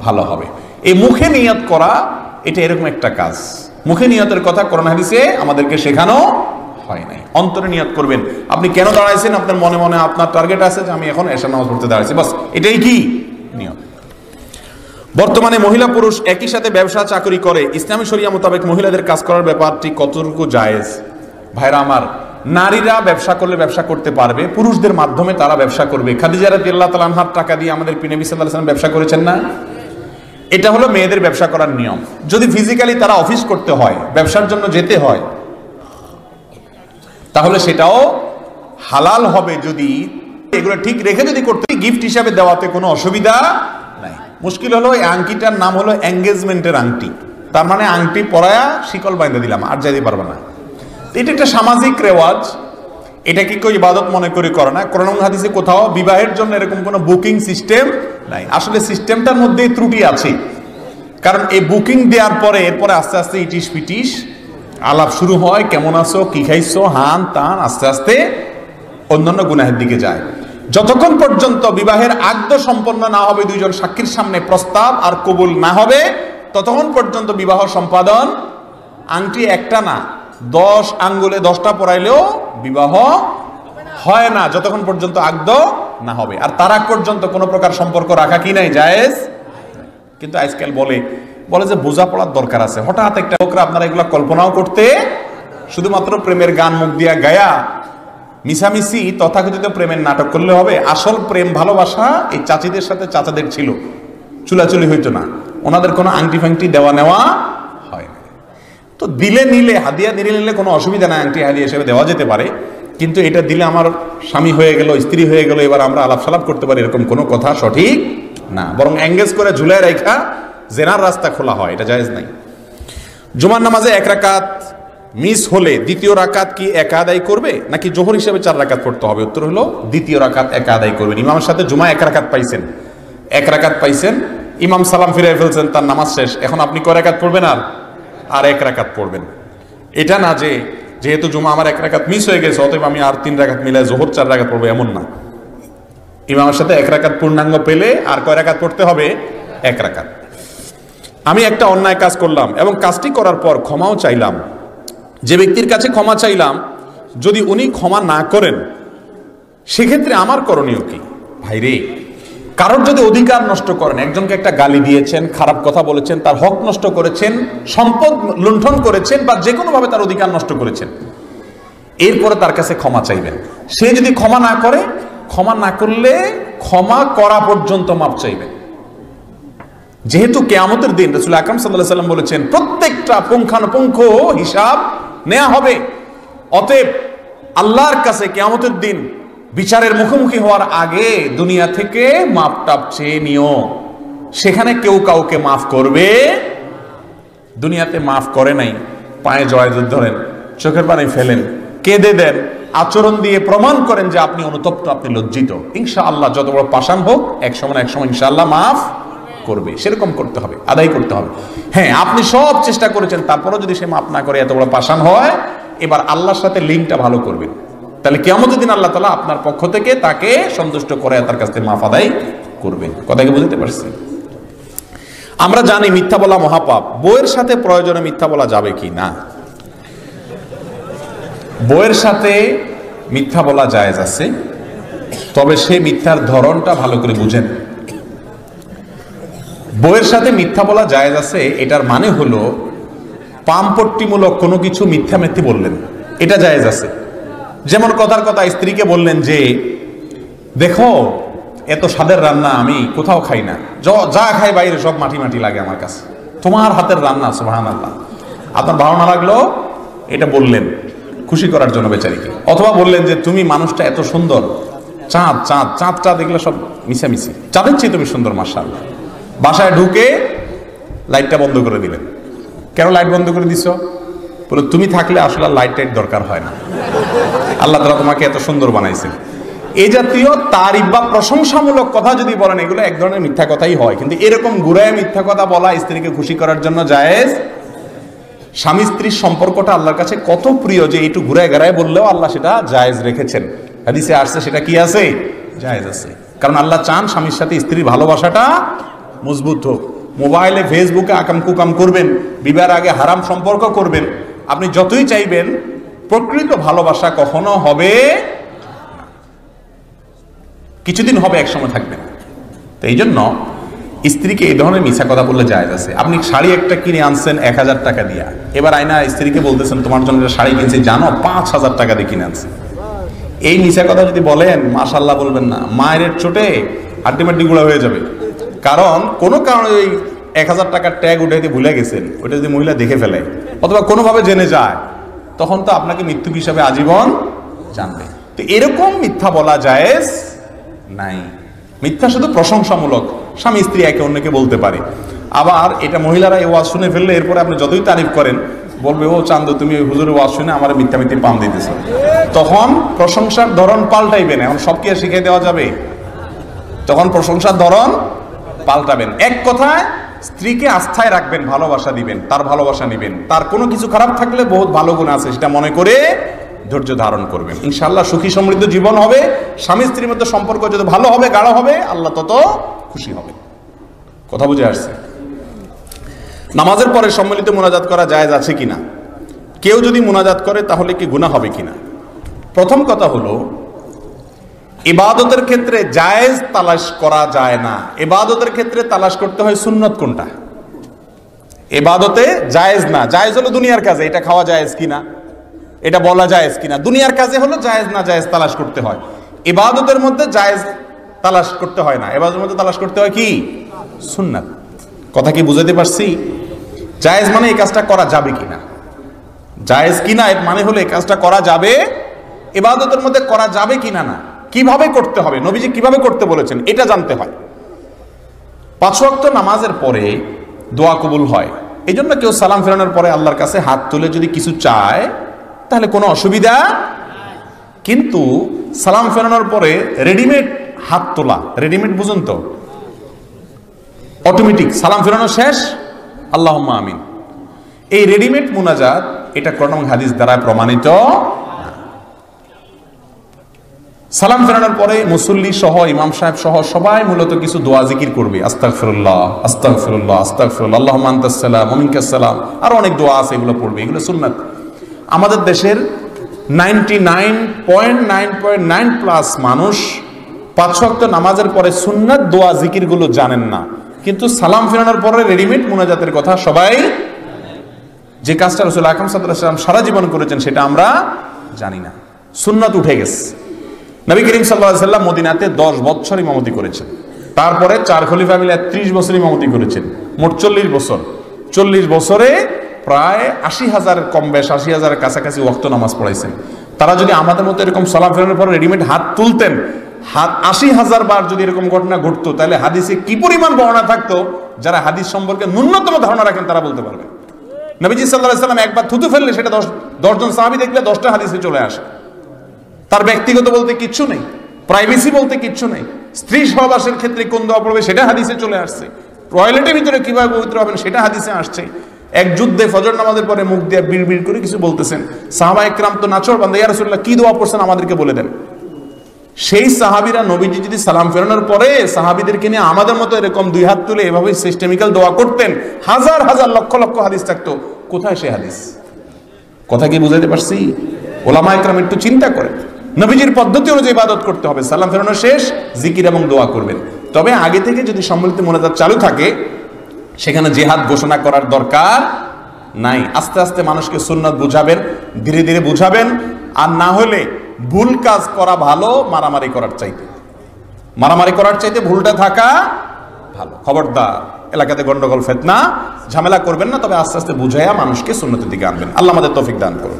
ভালো হবে। এই মুখে নিয়ত করা, এটা এরকম একটা কাজ। মুখে নিয়তের কথা কোরআন হাদিসে আমাদেরকে শেখানো হয় নাই। অন্তরে নিয়ত করবেন। আপনি কেন দাঁড়াইছেন? আপনার মনে মনে আপনার টার্গেট আছে যে আমি এখন এশা নামাজ পড়তে দাঁড়াইছি, বাস, এটাই কি নিয়ত। বর্তমানে মহিলা পুরুষ একই সাথে ব্যবসা চাকরি করে, ইসলামী শরিয়া মোতাবেক মহিলাদের কাজ করার ব্যাপারটি কতটুকু জায়েজ? ভাইরা আমার, নারীরা ব্যবসা করলে ব্যবসা করতে পারবে, পুরুষদের মাধ্যমে তারা ব্যবসা করবে। খাদিজা রাদিয়াল্লাহু তাআলা আনহার টাকা দিয়ে আমাদের নবী সাল্লাল্লাহু আলাইহি ওয়াসাল্লাম ব্যবসা করেছেন না? এটা হলো মেয়েদের ব্যবসা করার নিয়ম। যদি ফিজিক্যালি তারা অফিস করতে হয়, ব্যবসার জন্য যেতে হয়, তাহলে সেটাও হালাল হবে যদি এগুলো ঠিক রেখে যদি করতে। গিফট হিসাবে দেওয়াতে কোনো অসুবিধা নাই। মুশকিল হলো এই আংটিটার নাম হলো এঙ্গেজমেন্টের আংটি, তার মানে আংটি পরায়া শিকল বাইন্ধে দিলাম, আর যাইতে পারবে না। এটা একটা সামাজিক রেওয়াজ, এটাকে কেউ ইবাদত মনে করে করে না। কোরআন হাদিসে কোথাও বিবাহের জন্য এরকম কোনো বুকিং সিস্টেম নাই। আসলে সিস্টেমটার মধ্যে ত্রুটি আছে, কারণ এই বুকিং দেওয়ার পরে এরপরে আস্তে আস্তে ইটিস পিটিস আলাপ শুরু হয়, কেমন আছো, কি খাইছো, হান তান, আস্তে আস্তে অন্যান্য গুনাহের দিকে যায়। যতক্ষণ পর্যন্ত বিবাহের আকদ সম্পন্ন না হবে, দুইজন সাক্ষীর সামনে প্রস্তাব আর কবুল না হবে, ততক্ষণ পর্যন্ত বিবাহ সম্পাদন আংটি একটা না, 10 আঙ্গুলে 10টা পরাইলেও বিবাহ হয় না যতক্ষণ পর্যন্ত আগদ না হবে। আর তার আগ পর্যন্ত কোনো প্রকার সম্পর্ক রাখা কি নাই জায়েজ। কিন্তু আজকাল বলে যে বোঝাপড়ার দরকার আছে। হঠাৎ একটা লোকরা, আপনারা এগুলো কল্পনাও করতে, শুধুমাত্র প্রেমের গান মুখ দিয়া গায়া মিছামিছি তথাকথিত প্রেমের নাটক করলে হবে? আসল প্রেম ভালোবাসা এই চাচিদের সাথে চাচাদের ছিল, চুলাচুলি হইতো না, ওনাদের কোনো আংটি ফাংটি দেওয়া নেওয়া হয় না। তো দিলে নিলে, হাদিয়া দিলে নিলে কোনো অসুবিধা নাই, আংটি হাদিয়া হিসেবে দেওয়া যেতে পারে। কিন্তু এটা দিলে আমার স্বামী হয়ে গেল, স্ত্রী হয়ে গেল, এবার আমরা আলাপ সালাপ করতে পারি, এরকম কোনো কথা সঠিক না। বরং এঙ্গেজ করে ঝুলায় রেখা জেনার রাস্তা খোলা হয়, এটা জায়েজ নাই। জুমার নামাজে 1 রাকাত মিস হলে দ্বিতীয় রাকাত কি একা আদায় করবে নাকি জোহর হিসেবে 4 রাকাত পড়তে হবে? উত্তর হলো দ্বিতীয় রাকাত একা আদায় করবেন। ইমামের সাথে জুমা 1 রাকাত পাইছেন, 1 রাকাত পাইছেন, ইমাম সালাম ফিরাই ফেলছেন, তার নামাজ শেষ, এখন আপনি কয় রাকাত পড়বেন? আর 1 রাকাত পড়বেন। এটা না যে যেহেতু জুমা আমার 1 রাকাত মিস হয়ে গেছে অতএব আমি আর 3 রাকাত মিলায় জোহর 4 রাকাত পড়বো, এমন না। ইমামের সাথে 1 রাকাত পূর্ণাঙ্গ পেলে আর কয় রাকাত পড়তে হবে? 1 রাকাত। আমি একটা অন্যায় কাজ করলাম এবং কাজটি করার পর ক্ষমাও চাইলাম, যে ব্যক্তির কাছে ক্ষমা চাইলাম যদি উনি ক্ষমা না করেন সেক্ষেত্রে আমার করণীয় কি? ভাইরে, কারোর যদি অধিকার নষ্ট করেন, একজনকে একটা গালি দিয়েছেন, খারাপ কথা বলেছেন, তার হক নষ্ট করেছেন, সম্পদ লুণ্ঠন করেছেন, বা যে কোনোভাবে তার অধিকার নষ্ট করেছেন, এরপরে তার কাছে ক্ষমা চাইবেন। সে যদি ক্ষমা না করে, ক্ষমা না করলে ক্ষমা করা পর্যন্ত মাপ চাইবেন। যেহেতু কিয়ামতের দিন রাসূল আকরাম সাল্লাল্লাহু আলাইহি ওয়াসাল্লাম বলেছেন প্রত্যেকটা পুঙ্খানুপুঙ্খ হিসাব নেওয়া হবে। অতএব আল্লাহর কাছে কিয়ামতের দিন বিচারের মুখোমুখি হওয়ার আগে দুনিয়া থেকে মাপ টাপ চেয়ে নিও। সেখানে কেউ কাউকে মাফ করবে, দুনিয়াতে মাফ করে নাই, পায়ে জড়ায় ধরেন, চোখের পানি ফেলেন, কেঁদে দেন, আচরণ দিয়ে প্রমাণ করেন যে আপনি অনুতপ্ত, আপনি লজ্জিত। ইনশাআল্লাহ যত বড় পাষাণ হোক একসময় ইনশাআল্লাহ মাফ করবে। সেরকম করতে হবে, আদায় করতে হবে। হ্যাঁ, আপনি সব চেষ্টা করেছেন, তারপরও যদি সে মাফ না করে, এত বড় পাষাণ হয়, এবার আল্লাহর সাথে লিঙ্কটা ভালো করবেন। তাহলে কিয়ামতের দিন আল্লাহ তাআলা আপনার পক্ষ থেকে তাকে সন্তুষ্ট করে তার কাছ থেকে মাফ আদায় করবেন। কথা কি বুঝতে পারছি? আমরা জানি মিথ্যা বলা মহাপাপ। বউয়ের সাথে প্রয়োজনে মিথ্যা বলা যাবে কি না? বউয়ের সাথে মিথ্যা বলা জায়েজ আছে, তবে সেই মিথ্যার ধরনটা ভালো করে বুঝেন। বউয়ের সাথে মিথ্যা বলা জায়েজ আছে, এটার মানে হলো পামপট্টিমূলক কোনো কিছু মিথ্যামিথ্যি বললেন, এটা জায়েজ আছে। যেমন কথার কথা স্ত্রীকে বললেন যে দেখো এত স্বাদের রান্না আমি কোথাও খাই না, যা খাই বাইরে সব মাটি মাটি লাগে আমার কাছে, তোমার হাতের রান্না সুবহানাল্লাহ। আপনার ভালো না লাগলো, এটা বললেন খুশি করার জন্য বেচারিকে। অথবা বললেন যে তুমি মানুষটা এত সুন্দর, চাঁদটা দেখলে সব মিশামিশি, চাঁদের চেয়ে তুমি সুন্দর মাশাআল্লাহ। বাসায় ঢুকে লাইটটা বন্ধ করে দিলেন। কেন লাইট বন্ধ করে দিছো? বলে তুমি থাকলে আসলে লাইট টাইট দরকার হয় না, আল্লাহ তাআলা তোমাকে এত সুন্দর বানাইছেন। এই জাতীয় তারিফ বা প্রশংসামূলক কথা যদি বলেন, এগুলো এক ধরনের মিথ্যা কথাই হয়। কিন্তু এরকম ঘুরায় মিথ্যা কথা বলা স্ত্রীকে খুশি করার জন্য জায়েজ। স্বামী স্ত্রীর সম্পর্কটা আল্লাহর কাছে কত প্রিয় যে একটু ঘুরায় ঘেরায় বললেও আল্লাহ সেটা জায়েজ রেখেছেন। হাদিসে আসছে সেটা কি আছে? জায়েজ আছে। কারণ আল্লাহ চান স্বামীর সাথে স্ত্রীর ভালোবাসাটা মজবুত হোক। মোবাইলে ফেসবুকে আকাম কুকাম করবেন, বিবাহের আগে হারাম সম্পর্ক করবেন, আপনি যতই চাইবেন প্রকৃত ভালোবাসা কখনো হবে, কিছুদিন হবে, একসময় থাকবে না। তো এই জন্য স্ত্রীকে এই ধরনের মিছা কথা বললে জায়েজ আছে। আপনি শাড়ি একটা কিনে আনছেন 1000 টাকা দিয়া, এবার আয়না স্ত্রীকে বলতেছেন তোমার জন্য একটা শাড়ি কিনছি, জানো 5000 টাকা দিয়ে কিনে আনছে। এই মিছা কথা যদি বলেন, মাশাআল্লাহ বলবেন না, মায়ের চোটে হাড্ডিমাড্ডি গুঁড়া হয়ে যাবে। কারণ কোনো কারণে ওই 1000 টাকার ট্যাগ উঠাইতে ভুলে গেছেন, ওইটা যদি মহিলা দেখে ফেলে অথবা কোনোভাবে জেনে যায়, তখন তো আপনাকে মৃত্যু হিসাবে আজীবন জানবে। তো এরকম মিথ্যা বলা জায়েজ নাই। মিথ্যা শুধু প্রশংসামূলক, স্বামী স্ত্রী একে অন্যকে বলতে পারে। আবার এটা মহিলারা এই ওয়াজ শুনে ফেললে এরপরে আপনি যতই তারিফ করেন, বলবে ও চান্দু তুমি ওই হুজুরের ওয়াজ শুনে আমার মিথ্যামিথ্যি পাম দিতেছো। তখন প্রশংসার ধরন পাল্টাইবেন। এখন সব কি আর শিখিয়ে দেওয়া যাবে? তখন প্রশংসার ধরন পাল্টাবেন। এক কথায় স্ত্রীকে আস্থায় রাখবেন, ভালোবাসা দিবেন, তার ভালোবাসা নিবেন। তার কোনো কিছু খারাপ থাকলে বহুত ভালো গুণ আছে সেটা মনে করে ধৈর্য ধারণ করবেন। ইনশাআল্লাহ সুখী সমৃদ্ধ জীবন হবে। স্বামী স্ত্রীর মধ্যে সম্পর্ক যত ভালো হবে, গাঢ় হবে, আল্লাহ তত খুশি হবে। কথা বুঝে আসছে? নামাজের পরে সম্মিলিত মোনাজাত করা জায়েজ আছে কিনা? কেউ যদি মুনাজাত করে তাহলে কি গুনাহ হবে কিনা? প্রথম কথা হলো, ইবাদতের ক্ষেত্রে জায়েজ তালাশ করা যায় না। ইবাদতের ক্ষেত্রে তালাশ করতে হয় সুন্নত কোনটা। ইবাদতে জায়েজ না, জায়েজ হলো দুনিয়ার কাজে, এটা খাওয়া জায়েজ কিনা, এটা বলা জায়েজ কিনা। দুনিয়ার কাজে হলো জায়েজ না জায়েজ তালাশ করতে হয়। ইবাদতের মধ্যে জায়েজ তালাশ করতে হয় না, ইবাদতের মধ্যে তালাশ করতে হয় কি? সুন্নাত। কথা কি বুঝাতে পারছি? জায়েজ মানে এই কাজটা করা যাবে কিনা, জায়েজ কিনা এর মানে হলো এই কাজটা করা যাবে, ইবাদতের মধ্যে করা যাবে কিনা না, কিভাবে করতে হবে, নবীজি কিভাবে করতে বলেছেন এটা জানতে হয়। 5 ওয়াক্ত নামাজের পরে দোয়া কবুল হয়, এই জন্য কেউ সালাম ফেরানোর পরে আল্লাহর কাছে হাত তুলে যদি কিছু চায় তাহলে কোনো অসুবিধা। কিন্তু সালাম ফেরানোর পরে রেডিমেড হাত তোলা, রেডিমেড বুঝুন তো, অটোমেটিক সালাম ফেরানো শেষ আল্লাহুম্মা আমিন, এই রেডিমেড মুনাজাত এটা কোরআন এবং হাদিস দ্বারা প্রমাণিত। সালাম ফেরানোর পরে মুসল্লি সহ ইমাম সাহেব সহ সবাই মূলত কিছু দোয়া জিকির করবে, আস্তাগফিরুল্লাহ আস্তাগফিরুল্লাহ আস্তাগফিরুল্লাহ আল্লাহুম্মা আনতাস সালাম ওয়া মিনকাস সালাম, আর অনেক দোয়া আছে, এগুলো পড়বে, এগুলো সুন্নাত। আমাদের দেশের 99.9% মানুষ 5 ওয়াক্ত নামাজের পরে সুন্নাত দোয়া জিকিরগুলো জানেন না, কিন্তু সালাম ফেরানোর পরে রেডিমেড মুনাজাতের কথা সবাই, যে কাজটা রাসূল আকরাম সাল্লাল্লাহু আলাইহি ওয়াসাল্লাম সারা জীবন করেছেন সেটা আমরা জানি না, সুন্নাত উঠে গেছে। নবী করিম সাল্লাল্লাহু আলাইহি ওয়াসাল্লাম মদিনাতে 10 বছর ইমামতি করেছেন, তারপরে 4 খলিফা মিলে 30 বছর ইমামতি করেছেন, মোট 40 বছর। 40 বছরে প্রায় 80,000 কম বেশ 80,000 কাছাকাছি ওয়াক্ত নামাজ পড়াইছেন। তারা যদি আমাদের মতো এরকম সালাম ফেরানোর পর রেডিমেড হাত তুলতেন, হাত 80,000 বার যদি এরকম ঘটনা ঘটতো, তাহলে হাদিসে কি পরিমাণ বর্ণনা থাকতো, যারা হাদিস সম্পর্কে ন্যূনতম ধারণা রাখেন তারা বলতে পারবে। নবীজি সাল্লাল্লাহু আলাইহি ওয়াসাল্লাম একবার থুতু ফেললে সেটা 10 জন সাহাবী দেখলে 10টা হাদিসে চলে আসে। তার ব্যক্তিগত বলতে কিচ্ছু নেই, প্রাইভেসি বলতে কিচ্ছু নেই, স্ত্রী সহবাসের ক্ষেত্রে কোন দোয়া পড়বে সেটা হাদিসে চলে আসছে, টয়লেটের ভিতরে কিভাবে পবিত্র হবেন সেটা হাদিসে আসছে। এক যুদ্ধে ফজর নামাজের পরে মুখ দিয়ে বিড়বিড় করে কিছু বলতেছেন, সাহাবা একরাম তো নাছোড়বান্দা, ইয়া রাসূলুল্লাহ কি দোয়া পড়ছেন আমাদেরকে বলে দেন। সেই সাহাবীরা নবীজি যদি সালাম ফেরানোর পরে সাহাবীদেরকে নিয়ে আমাদের মতো এরকম 2 হাত তুলে এভাবে সিস্টেমিক্যাল দোয়া করতেন, হাজার হাজার লক্ষ লক্ষ হাদিস থাকতো। কোথায় সে হাদিস? কথা কি বুঝাতে পারছি? ওলামা একরাম একটু চিন্তা করেন, নবীজির পদ্ধতি অনুযায়ী ইবাদত করতে হবে। সালাম ফেরানো শেষ জিকির এবং দোয়া করবেন। তবে আগে থেকে যদি সম্মিলিত মুনাজাত চালু থাকে সেখানে জিহাদ ঘোষণা করার দরকার নাই। আস্তে আস্তে মানুষকে সুন্নাত বুঝাবেন, ধীরে ধীরে বুঝাবেন। আর না হলে ভুল কাজ করা ভালো মারামারি করার চাইতে, মারামারি করার চাইতে ভুলটা থাকা ভালো। খবরদার এলাকাতে গন্ডগোল ফিতনা ঝামেলা করবেন না, তবে আস্তে আস্তে বুঝাইয়া মানুষকে সুন্নতের দিকে আনবেন। আল্লাহ আমাদের তৌফিক দান করুন।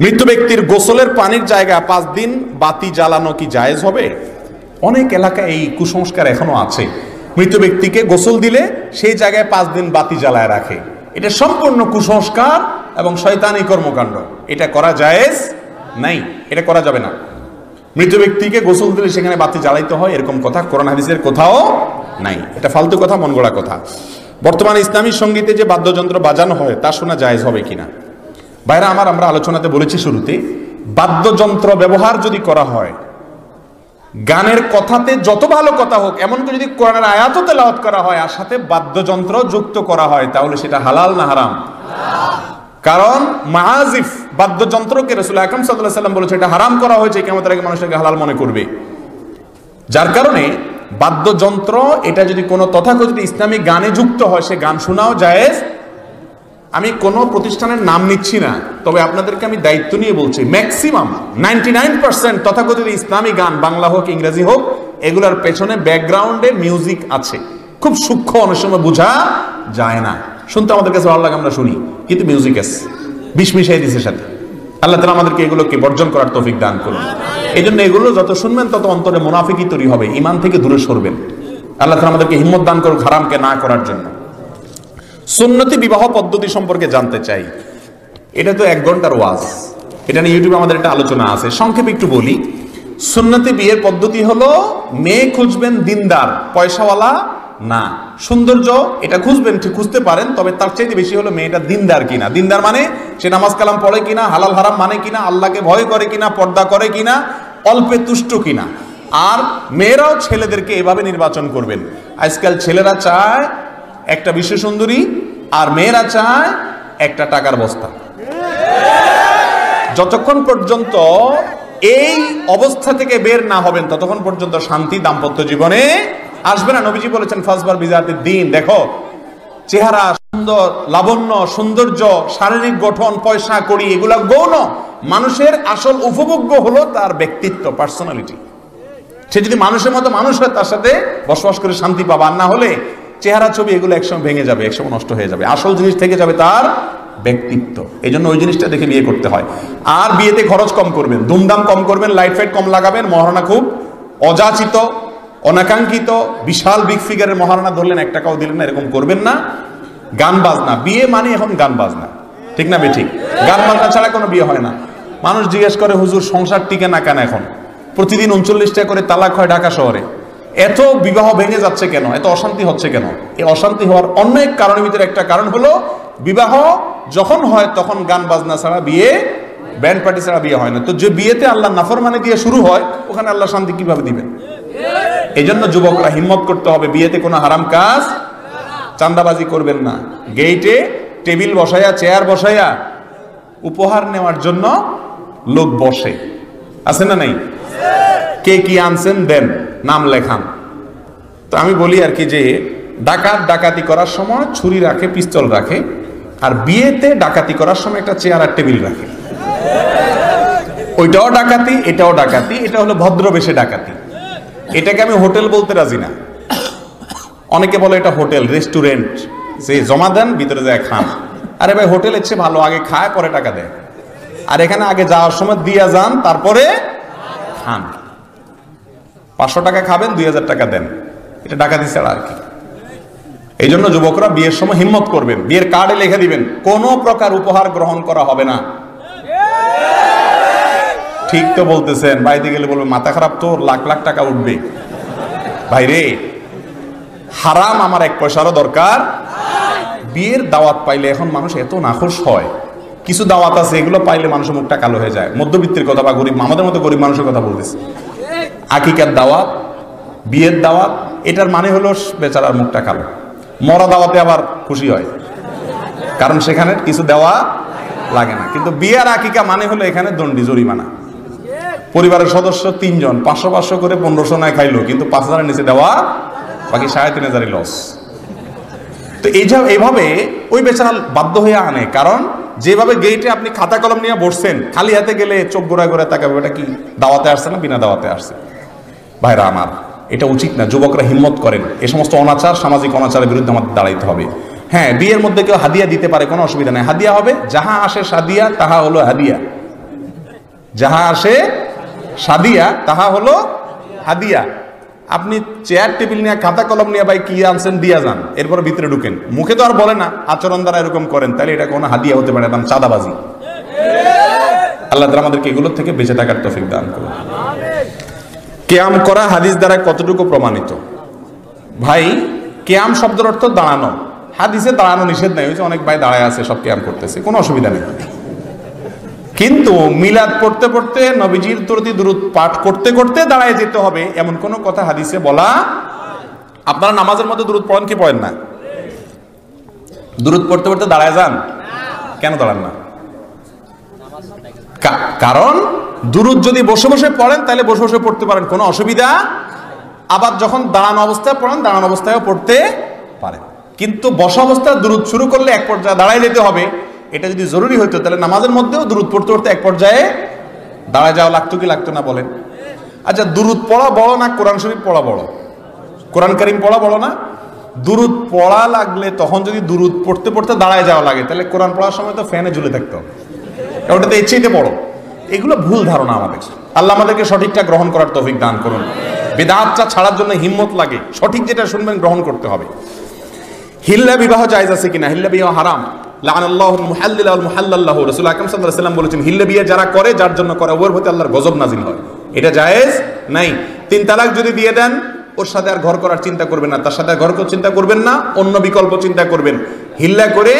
মৃত ব্যক্তির গোসলের পানির জায়গায় 5 দিন বাতি জ্বালানো কি জায়েজ হবে? অনেক এলাকায় এই কুসংস্কার এখনো আছে, মৃত ব্যক্তিকে গোসল দিলে সেই জায়গায় 5 দিন বাতি জ্বালায় রাখে। এটা সম্পূর্ণ কুসংস্কার এবং শয়তানি কর্মকাণ্ড, এটা করা জায়েজ নাই, এটা করা যাবে না। মৃত ব্যক্তিকে গোসল দিলে সেখানে বাতি জ্বালাইতে হয় এরকম কথা কোরআন হাদিসের কোথাও নাই, এটা ফালতু কথা, মন গড়া কথা। বর্তমানে ইসলামী সঙ্গীতে যে বাদ্যযন্ত্র বাজানো হয় তা শোনা জায়েজ হবে কিনা? ভাইরা আমার, আমরা আলোচনাতে বলেছি শুরুতে, বাদ্যযন্ত্র ব্যবহার যদি করা হয়, গানের কথাতে যত ভালো কথা হোক, এমনকি যদি কোরআনের আয়াতও তেলাওয়াত করা হয় আর সাথে বাদ্যযন্ত্র যুক্ত করা হয়, তাহলে সেটা হালাল না হারাম? কারণ মাআজিফ বাদ্যযন্ত্রকে রাসূল আকরাম সাল্লাল্লাহু আলাইহি ওয়াসাল্লাম বলেছে এটা হারাম করা হয়েছে, কিয়ামতের আগে মানুষকে হালাল মনে করবে। যার কারণে বাদ্যযন্ত্র এটা যদি কোনো তথাকথিত ইসলামিক গানে যুক্ত হয়, সে গান শোনাও জায়েজ। আমি কোনো প্রতিষ্ঠানের নাম নিচ্ছি না, তবে আপনাদেরকে আমি দায়িত্ব নিয়ে বলছি, ম্যাক্সিমাম 99% তথাকথিত ইসলামী গান, বাংলা হোক ইংরেজি হোক, এগুলোর পেছনে ব্যাকগ্রাউন্ডে মিউজিক আছে, খুব সূক্ষ্ম, অনেক সময় বোঝা যায় না, শুনতে আমাদের কাছে ভালো লাগে, আমরা শুনি, কিন্তু মিউজিক আছে, বিষ মিশাই দিছে সাথে। আল্লাহ তাআলা আমাদেরকে এগুলোকে বর্জন করার তৌফিক দান করুন। এই জন্য এগুলো যত শুনবেন তত অন্তরে মুনাফিকি তৈরি হবে, ঈমান থেকে দূরে সরবেন। আল্লাহ তাআলা আমাদেরকে হিম্মত দান করুন হারামকে না করার জন্য। সুন্নতি বিবাহ পদ্ধতি সম্পর্কে জানতে চাই। এটা তো 1 ঘন্টার ওয়াজ, এটা নিয়ে ইউটিউবে আমাদের একটা আলোচনা আছে, সংক্ষেপে একটু বলি। সুন্নতি বিয়ের পদ্ধতি হলো, মেয়ে খুঁজবেন দিনদার, পয়সাওয়ালা না। সৌন্দর্য এটা খুঁজবেন, ঠিক খুঁজতে পারেন, তবে তার চাইতে বেশি হলো মেয়েটা দিনদার কিনা। দিনদার মানে সে নামাজ কালাম পড়ে কিনা, হালাল হারাম মানে কিনা, আল্লাহকে ভয় করে কিনা, পর্দা করে কিনা, অল্পে তুষ্ট কিনা। আর মেয়েরাও ছেলেদেরকে এভাবে নির্বাচন করবেন। আজকাল ছেলেরা চায় একটা বিশ্ব সুন্দরী, আর মেয়েরা চায় একটা টাকার বস্তা। যতক্ষণ পর্যন্ত এই অবস্থা থেকে বের না হবেন ততক্ষণ পর্যন্ত শান্তি দাম্পত্য জীবনে আসবে না। নবীজি বলেছেন ফাসবার বিজাতিদ দ্বীন, দেখো চেহারা সুন্দর, লাবণ্য, সৌন্দর্য, শারীরিক গঠন, পয়সা কড়ি এগুলা গৌণ, মানুষের আসল উপভোগ্য হলো তার ব্যক্তিত্ব, পার্সোনালিটি। সে যদি মানুষের মতো মানুষ হয় তার সাথে বসবাস করে শান্তি পাবা, না হলে চেহারা ছবি এগুলো একসময় ভেঙে যাবে, একসময় নষ্ট হয়ে যাবে। আসল জিনিস থেকে যাবে তার ব্যক্তিত্ব। এই জন্য ওই জিনিসটা দেখে বিয়ে করতে হয়। আর বিয়েতে খরচ কম করবেন, দুমদাম কম করবেন, লাইট ফাইট কম লাগাবেন, মহারণা খুব অযাচিত অনাকাঙ্ক্ষিত বিশাল বিগ ফিগারের মহারণা ধরলেন, 1 টাকাও দিলেন না, এরকম করবেন না। গান বাজনা, বিয়ে মানে এখন গান বাজনা, ঠিক না ঠিক? গান বাজনা ছাড়া কোনো বিয়ে হয় না। মানুষ জিজ্ঞেস করে হুজুর সংসার টিকে না কেন? এখন প্রতিদিন 39টা করে তালাক হয় ঢাকা শহরে, এত বিবাহ ভেঙে যাচ্ছে কেন? এত অশান্তি হচ্ছে কেন? এই অশান্তি হওয়ার অনেক কারণের ভিতরে একটা কারণ হলো বিবাহ যখন হয় তখন গান বাজনা ছাড়া বিয়ে, ব্যান্ড পার্টি ছাড়া বিয়ে হয় না। তো যে বিয়েতে আল্লাহ নাফরমানি দিয়ে শুরু হয়, ওখানে আল্লাহ শান্তি কিভাবে দিবেন? এই জন্য যুবকরা হিম্মত করতে হবে, বিয়েতে কোনো হারাম কাজ, চাঁদাবাজি করবেন না। গেইটে টেবিল বসাইয়া, চেয়ার বসাইয়া উপহার নেওয়ার জন্য লোক বসে, আছে না নাই? কে কি আনছেন দেন, নাম লেখান। তো আমি বলি আর কি যে ডাকাতি করার সময় ছুরি রাখে, পিস্তল রাখে, আর বিয়েতে ডাকাতি করার সময় একটা চেয়ার আর টেবিল রাখে। ওইটাও ডাকাতি, এটাও ডাকাতি। এটা হলো ভদ্রবেশে ডাকাতি। এটাকে আমি হোটেল বলতে রাজি না। অনেকে বলে এটা হোটেল, রেস্টুরেন্ট, যে জমা দেন ভিতরে যায় খান। আরে ভাই, হোটেলের চেয়ে ভালো, আগে খায় পরে টাকা দেয়। আর এখানে আগে যাওয়ার সময় দিয়া যান, তারপরে খান। 500 টাকা খাবেন, 2000 টাকা দেন। এটা ডাকাতি ছাড়া আর কি। এই জন্য যুবকরা বিয়ের সময় হিম্মত করবেন, বিয়ের কার্ডে লিখে দিবেন কোনো প্রকার উপহার গ্রহণ করা হবে না। ঠিক তো বলতেছেন, বাইরে গেলে বলবে মাথা খারাপ, তোর লাখ লাখ টাকা উঠবে। ভাইরে, হারাম আমার 1 পয়সারও দরকার। বিয়ের দাওয়াত পাইলে এখন মানুষ এত নাখোশ হয়। কিছু দাওয়াত আছে এগুলো পাইলে মানুষের মুখটা কালো হয়ে যায়। মধ্যবিত্তের কথা বা গরিব, আমাদের মতো গরিব মানুষের কথা বলতেছে। আকিকার দাওয়াত, বিয়ের দাওয়াত, এটার মানে হলো বেচারার মুখটা কালো। মরা দাওয়াতে আবার খুশি হয়, কারণ সেখানে কিছু দেওয়া লাগে না। কিন্তু বিয়ের আকিকা মানে হলো এখানে দণ্ডি, জরিমানা। পরিবারের সদস্য 3 জন 500 করে 1500 নয় খাইলো, কিন্তু 5000-এর নিচে দেওয়া, বাকি 3500 লস। তো এইভাবে ওই বেচারা বাধ্য হয়ে আনে। কারণ যেভাবে গেইটে আপনি খাতা কলম নিয়ে বসছেন, খালি হাতে গেলে চোখ গোড়ায় গোড়ায় তাকাবে, এটা কি দাওয়াতে আসছে না বিনা দাওয়াতে আসছে? ভাইরা আমার, এটা উচিত না। যুবকরা হিম্মত করেন, এই সমস্ত অনাচার, সামাজিক অনাচারের বিরুদ্ধে আমাদের দাঁড়াইতে হবে। হ্যাঁ, বিয়ের মধ্যে কেউ হাদিয়া দিতে পারে, কোনো অসুবিধা নেই। হাদিয়া হবে, যাহা আসে সাদিয়া তাহা হলো হাদিয়া। যাহা আসে সাদিয়া তাহা হলো হাদিয়া। আপনি চেয়ার টেবিল নিয়ে, খাতা কলম নিয়ে ভাই কি আনছেন দিয়া যান, এরপর ভিতরে ঢুকেন। মুখে তো আর বলে না, আচরণ দ্বারা এরকম করেন, তাহলে এটা কোনো হাদিয়া হতে পারে না, চাঁদাবাজি। আল্লাহ তাআলা আমাদেরকে এগুলোর থেকে বেঁচে থাকার তৌফিক দান করুন। কিয়াম করা হাদিস দ্বারা কতটুকু প্রমাণিত? ভাই, কিয়াম শব্দের অর্থ দাঁড়ানো। হাদিসে দাঁড়ানো নিষেধ নাই। ওই যে অনেক ভাই দাঁড়ায় আছে, সব কিয়াম করতেছে, কোনো অসুবিধা নেই। কিন্তু মিলাদ পড়তে পড়তে, নবীজির প্রতি দুরূদ পাঠ করতে করতে দাঁড়ায় যেতে হবে, এমন কোনো কথা হাদিসে বলা। আপনারা নামাজের মধ্যে দুরূদ পড়েন কি পড়েন না? দুরূদ পড়তে পড়তে দাঁড়ায় যান, কেন দাঁড়ান না? কারণ দুরূদ যদি বসে বসে পড়েন তাহলে বসে বসে পড়তে পারেন, কোনো অসুবিধা। আবার যখন দাঁড়ানো অবস্থায় পড়েন, দাঁড়ানো অবস্থায়ও পড়তে পারেন। কিন্তু বসা অবস্থায় দুরূদ শুরু করলে এক পর্যায়ে দাঁড়ায় যেতে হবে। এটা যদি জরুরি হতো তাহলে নামাজের মধ্যেও দুরূদ পড়তে পড়তে এক পর্যায়ে দাঁড়ায় যাওয়া লাগতো কি লাগতো না বলেন? আচ্ছা, দুরূদ পড়া বড় না কোরআন শরীফ পড়া বড়? কোরআন কারীম পড়া বড় না? দুরূদ পড়া লাগলে, তখন যদি দুরূদ পড়তে পড়তে দাঁড়ায় যাওয়া লাগে, তাহলে কোরআন পড়ার সময় তো ফ্যানে ঝুলে থাকতো, ওটাতে ইচ্ছেইতে বড়। এগুলো ভুল ধারণা আমাদের। আল্লাহ আমাদেরকে সঠিকটা গ্রহণ করার তৌফিক দান করুন। বিদআতটা ছাড়ার জন্য হিম্মত লাগে, সঠিক যেটা শুনবেন গ্রহণ করতে হবে। হিল্লা বিবাহ জায়েজ আছে কিনা? হিল্লা বিবাহ হারাম। লাআনাল্লাহুল মুহাল্লিলা ওয়াল মুহাল্লাল লাহু। রাসূল আকরাম সাল্লাল্লাহু আলাইহি ওয়াসাল্লাম বলেছেন, হিল্লা বিয়ে যারা করে, যার জন্য করে, ওর প্রতি আল্লাহর গজব নাজিল হয়। এটা জায়েজ নাই। 3 তালাক যদি দিয়ে দেন, ওর সাথে আর ঘর করার চিন্তা করবেন না, তার সাথে আর ঘর করার চিন্তা করবেন না, অন্য বিকল্প চিন্তা করবেন। হিল্লা করে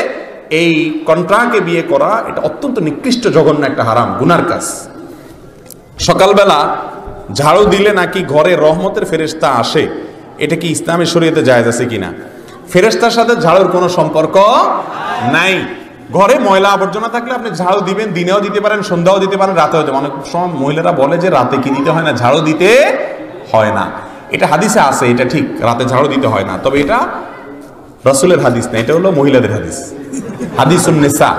এই কন্ট্রাকে বিয়ে করা, এটা অত্যন্ত নিকৃষ্ট, জঘন্য একটা হারাম, গুনার কাজ। সকালবেলা ঝাড়ু দিলে নাকি ঘরে রহমতের ফেরেশতা আসে, এটা কি ইসলামের শরীয়তে জায়েজ আছে কিনা? ফেরেশতার সাথে ঝাড়ুর কোনো সম্পর্ক নাই। ঘরে ময়লা আবর্জনা থাকলে আপনি ঝাড়ু দিবেন, দিনেও দিতে পারেন, সন্ধ্যাও দিতে পারেন, রাতেও দিতে পারেন। অনেক সময় মহিলারা বলে যে রাতে কি দিতে হয় না, ঝাড়ু দিতে হয় না। এটা হাদিসে আছে, এটা ঠিক, রাতে ঝাড়ু দিতে হয় না, তবে এটা রাসূলের হাদিস না, এটা হলো মহিলাদের হাদিস, হাদিসুন নিসা।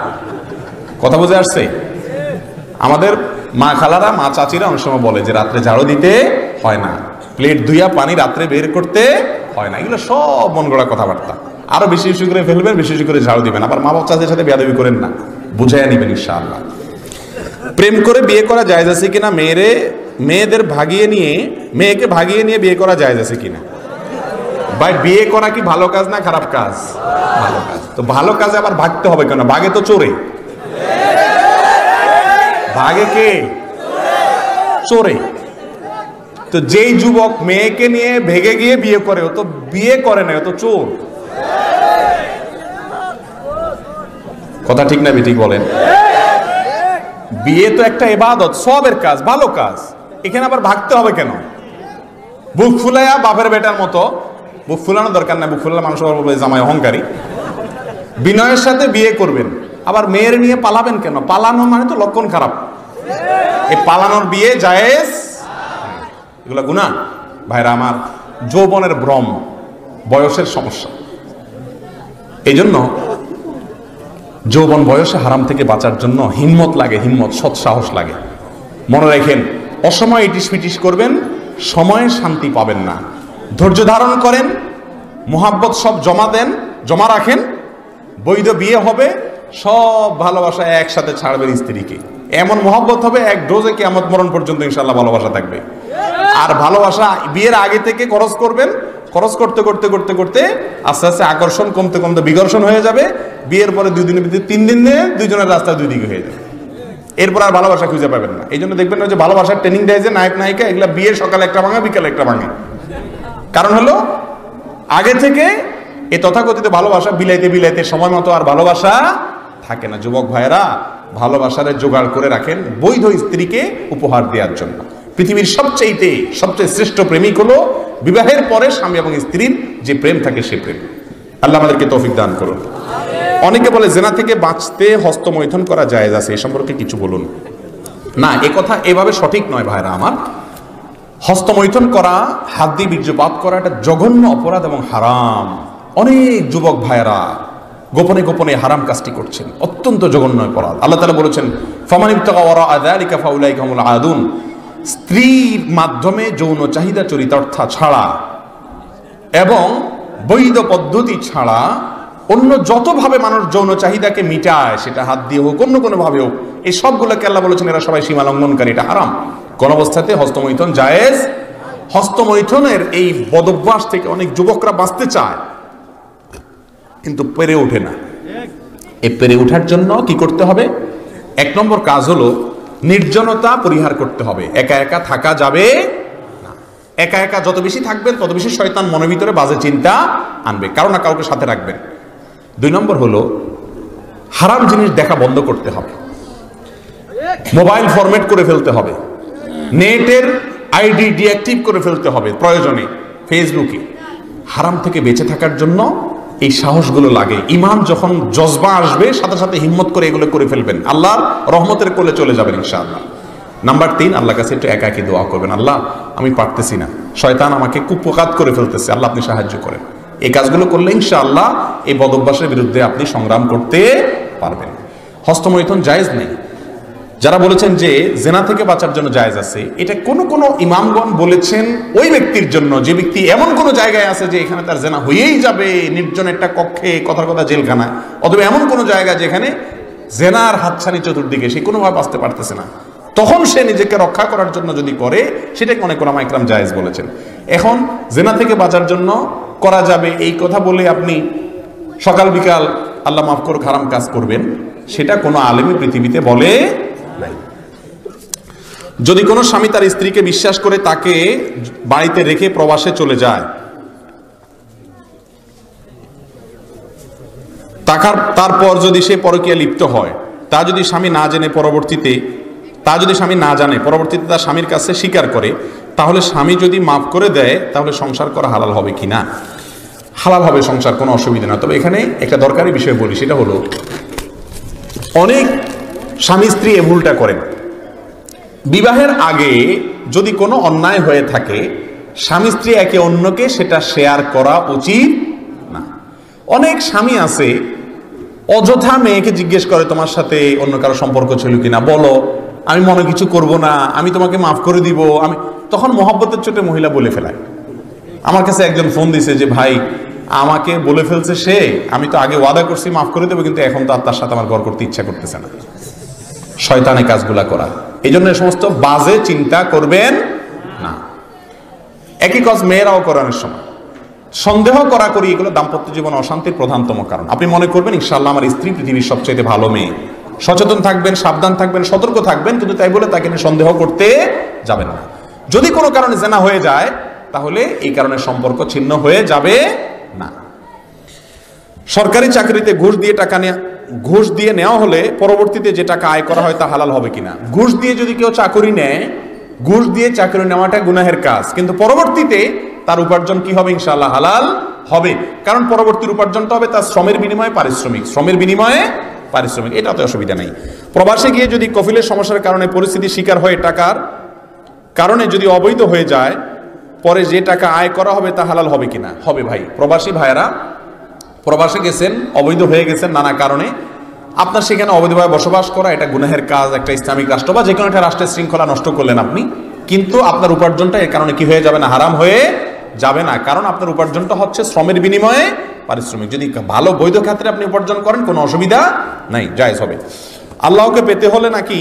কথা বুঝে আসছে? আমাদের মা খালারা, মা চাচিরা অনেক সময় বলে যে রাত্রে ঝাড়ু দিতে হয় না, প্লেট ধুইয়া পানি রাত্রে বের করতে হয় না। এগুলো সব মন গড়া কথাবার্তা। আরো বেশি বেশি করে ফেলবেন, বেশি বেশি করে ঝাড়ু দিবেন। আবার মা বাবা চাচির সাথে বেয়াদবি করেন না, বুঝাইয়া নিবেন ইনশাআল্লাহ। প্রেম করে বিয়ে করা জায়েজ আছে কিনা, মেয়েকে ভাগিয়ে নিয়ে বিয়ে করা জায়েজ আছে কিনা? ভাই, বিয়ে করা কি ভালো কাজ না খারাপ কাজ? ভালো কাজ। তো ভালো কাজে আবার ভাগতে হবে কেন? ভাগে তো চোরে, ভাগে কে? চোরে। তো যেই যুবক মেয়েকে নিয়ে ভেগে গিয়ে বিয়ে করে, ও তো বিয়ে করে না, ও তো চোর। কথা ঠিক না ঠিক বলেন? বিয়ে তো একটা ইবাদত, সবের কাজ, ভালো কাজ। এখানে আবার ভাগতে হবে কেন? বুক ফুলাইয়া বাপের বেটার মতো, বুক ফুলানো দরকার নাই, বুক ফুলালে মানুষ জামাই অহংকারী। বিনয়ের সাথে বিয়ে করবেন, আবার মেয়ের নিয়ে পালাবেন কেন? পালানো মানে তো লক্ষণ খারাপ। এই পালানোর বিয়ে জায়েজ, এগুলা গুনাহ। ভাইরা আমার, যৌবনের ভ্রম, বয়সের সমস্যা। এই জন্য যৌবন বয়সে হারাম থেকে বাঁচার জন্য হিম্মত লাগে, হিম্মত, সৎ সাহস লাগে। মনে রাখেন, অসময় ইটিস পিটিস করবেন, সময়ে শান্তি পাবেন না। ধৈর্য ধারণ করেন, মোহাব্বত সব জমা দেন, জমা রাখেন, বৈধ বিয়ে হবে, সব ভালোবাসা একসাথে ছাড়বেন স্ত্রীকে। এমন মোহাব্বত হবে এক ডোজে কিয়ামত মরণ পর্যন্ত ইনশাআল্লাহ ভালোবাসা থাকবে। আর ভালোবাসা বিয়ের আগে থেকে খরচ করবেন, খরচ করতে করতে করতে করতে আস্তে আস্তে আকর্ষণ কমতে কমতে বিঘর্ষণ হয়ে যাবে। বিয়ের পরে 2 দিনের ভিতরে 3 দিনে দুইজনের রাস্তা দুই দিকে হয়ে যাবে। এরপর আর ভালোবাসা খুঁজে পাবেন না। এই জন্য দেখবেন না যে ভালোবাসার ট্রেনিং দেয় যে নায়ক নায়িকা, এগুলা বিয়ের সকালে একটা ভাঙা, বিকালে একটা ভাঙে। কারণ হলো আগে থেকে এই তথাকথিত ভালোবাসা বিলাইতে বিলাইতে সময় মতো আর ভালোবাসা থাকে না। যুবক ভাইয়েরা, ভালোবাসারে জোগাড় করে রাখেন বৈধ স্ত্রীকে উপহার দেওয়ার জন্য। পৃথিবীর সবচেয়ে শ্রেষ্ঠ প্রেমিক হলো বিবাহের পরে স্বামী এবং স্ত্রীর যে প্রেম থাকে, সে প্রেম। আল্লাহ আমাদেরকে তৌফিক দান করুন। অনেকে বলে জেনা থেকে বাঁচতে হস্তমৈথুন করা জায়েজ আছে, এই সম্পর্কে কিছু বলুন। না, এ কথা এভাবে সঠিক নয় ভাইরা আমার। হস্তমৈথুন করা, হাত দিয়ে বীর্যপাত করা, এটা জঘন্য অপরাধ এবং হারাম। অনেক যুবক ভাইরা গোপনে গোপনে হারাম কাজটি করছেন, অত্যন্ত জঘন্য অপরাধ। আল্লাহ তাআলা বলেছেন, ফামান ইবতাগা ওয়ারাআ যালিকা ফাউলাইকা হুমুল আদুন। স্ত্রীর মাধ্যমে যৌন চাহিদা চরিতার্থ ছাড়া এবং বৈধ পদ্ধতি ছাড়া অন্য যতভাবে মানুষ যৌন চাহিদাকে মিটায়, সেটা হাত দিয়ে হোক, অন্য কোনো ভাবে হোক, এই সবগুলোকে আল্লাহ বলেছেন এরা সবাই সীমা লঙ্ঘনকারী, এটা হারাম। কোন অবস্থাতে হস্তমৈথুন জায়েজ। হস্তমৈথুনের এই বদভ্যাস থেকে অনেক যুবকরা বাঁচতে চায়, কিন্তু পেরে ওঠে না। এই পেরে ওঠার জন্য কি করতে হবে? 1 নম্বর কাজ হলো নির্জনতা পরিহার করতে হবে। একা একা থাকা যাবে না। একা একা যত বেশি থাকবেন তত বেশি শয়তান মনের ভিতরে বাজে চিন্তা আনবে, কারো না কাউকে সাথে রাখবেন। 2 নম্বর হলো হারাম জিনিস দেখা বন্ধ করতে হবে। মোবাইল ফরম্যাট করে ফেলতে হবে, নেটের আইডি ডিঅ্যাক্টিভ করে ফেলতে হবে প্রয়োজনে। ফেসবুকে হারাম থেকে বেঁচে থাকার জন্য এই সাহসগুলো লাগে। ইমান যখন জজবা আসবে, সাথে সাথে হিম্মত করে এগুলো করে ফেলবেন, আল্লাহর রহমতের কোলে চলে যাবেন ইনশাআল্লাহ। নাম্বার 3, আল্লাহর কাছে একটু একাকী দোয়া করবেন। আল্লাহ, আমি পারতেছি না, শয়তান আমাকে কুপকাত করে ফেলতেছে, আল্লাহ আপনি সাহায্য করেন। এই কাজগুলো করলে ইনশাআল্লাহ এই বদভ্যাসের বিরুদ্ধে আপনি সংগ্রাম করতে পারবেন। হস্তমৈথুন জায়েজ নেই। যারা বলেছেন যে জেনা থেকে বাঁচার জন্য জায়েজ আছে, এটা কোন কোন ইমামগণ বলেছেন ওই ব্যক্তির জন্য যে ব্যক্তি এমন কোন জায়গায় আছে যে এখানে তার জেনা হয়েই যাবে, নির্জন একটা কক্ষে, কথার কথা জেলখানায়, অথবা এমন কোন জায়গা যেখানে জেনার হাতছানি চতুর্দিকে, সে কোনোভাবে বাঁচতে পারতেছে না, তখন সে নিজেকে রক্ষা করার জন্য যদি করে, সেটাকে অনেক ওলামা ইকরাম জায়েজ বলেছেন। এখন জেনা থেকে বাঁচার জন্য করা যাবে এই কথা বলে আপনি সকাল বিকাল আল্লাহ মাফ করুক হারাম কাজ করবেন, সেটা কোনো আলেমই পৃথিবীতে বলে নাই। যদি কোনো স্বামী তার স্ত্রীকে বিশ্বাস করে তাকে বাড়িতে রেখে প্রবাসে চলে যায়, তারপর যদি সে পরকীয়া লিপ্ত হয়, তা যদি স্বামী না জানে পরবর্তীতে তার স্বামীর কাছে স্বীকার করে, তাহলে স্বামী যদি মাফ করে দেয় তাহলে সংসার করা হালাল হবে কিনা? হালাল হবে সংসার, কোনো অসুবিধা না। তবে এখানে একটা দরকারি বিষয় বলি, সেটা হলো অনেক স্বামী স্ত্রী এ ভুলটা করেন। বিবাহের আগে যদি কোনো অন্যায় হয়ে থাকে, স্বামী স্ত্রী একে অন্যকে সেটা শেয়ার করা উচিত না। অনেক স্বামী আছে অযথা মেয়েকে জিজ্ঞেস করে তোমার সাথে অন্য কারো সম্পর্ক ছিল কিনা, বলো, আমি মনে কিছু করব না, আমি তোমাকে মাফ করে দিব। আমি তখন মহব্বতের চোটে মহিলা বলে ফেলায়। আমার কাছে একজন ফোন দিছে যে ভাই আমাকে বলে ফেলছে সে, আমি তো আগে ওয়াদা করছি মাফ করে দেবো, কিন্তু এখন তো আর তার সাথে আমার ঘর করতে ইচ্ছা করতেছে না। শয়তানি কাজগুলা করা, এই জন্য সমস্ত বাজে চিন্তা করবেন না। একই কাজ মেয়েরাও করানোর সময় সন্দেহ করা করি, এগুলো দাম্পত্য জীবন অশান্তির প্রধানতম কারণ। আপনি মনে করবেন ইনশাআল্লাহ আমার স্ত্রী পৃথিবীর সবচেয়ে ভালো মেয়ে, সচেতন থাকবেন, সাবধান থাকবেন, সতর্ক থাকবেন, কিন্তু তাই বলে তাকে নিয়ে সন্দেহ করতে যাবেন না। যদি কোনো কারণে জেনা হয়ে যায় তাহলে এই কারণে সম্পর্ক ছিন্ন হয়ে যাবে না। সরকারি চাকরিতে ঘুষ দিয়ে নেওয়া হলে পরবর্তীতে যে টাকা আয় করা হয় তা হালাল হবে কিনা? ঘুষ দিয়ে যদি কেউ চাকরি নেয়, ঘুষ দিয়ে চাকরি নেওয়াটা গুনাহের কাজ, কিন্তু পরবর্তীতে তার উপার্জন কি হবে? ইনশাআল্লাহ হালাল হবে, কারণ পরবর্তীর উপার্জনটা হবে তার শ্রমের বিনিময়ে পারিশ্রমিক, এটাতে অসুবিধা নেই। প্রবাসে গিয়ে যদি কফিলের সমস্যার কারণে পরিস্থিতির শিকার হয়ে টাকার কারণে যদি অবৈধ হয়ে যায়, পরে যে টাকা আয় করা হবে তা হালাল হবে কিনা? হবে ভাই। প্রবাসী ভাইয়েরা প্রবাসে গেছেন, অবৈধ হয়ে গেছেন নানা কারণে, আপনার সেখানে অবৈধভাবে বসবাস করা এটা গুনাহের কাজ। একটা ইসলামিক রাষ্ট্র বা যে কোনো একটা রাষ্ট্রের শৃঙ্খলা নষ্ট করলেন আপনি, কিন্তু আপনার উপার্জনটা এর কারণে কি হয়ে যাবে না? হারাম হয়ে যাবে না, কারণ আপনার উপার্জনটা হচ্ছে শ্রমের বিনিময়ে পারিশ্রমিক। যদি ভালো বৈধ ক্ষেত্রে আপনি উপার্জন করেন কোনো অসুবিধা নাই, জায়েজ হবে। আল্লাহকে পেতে হলে নাকি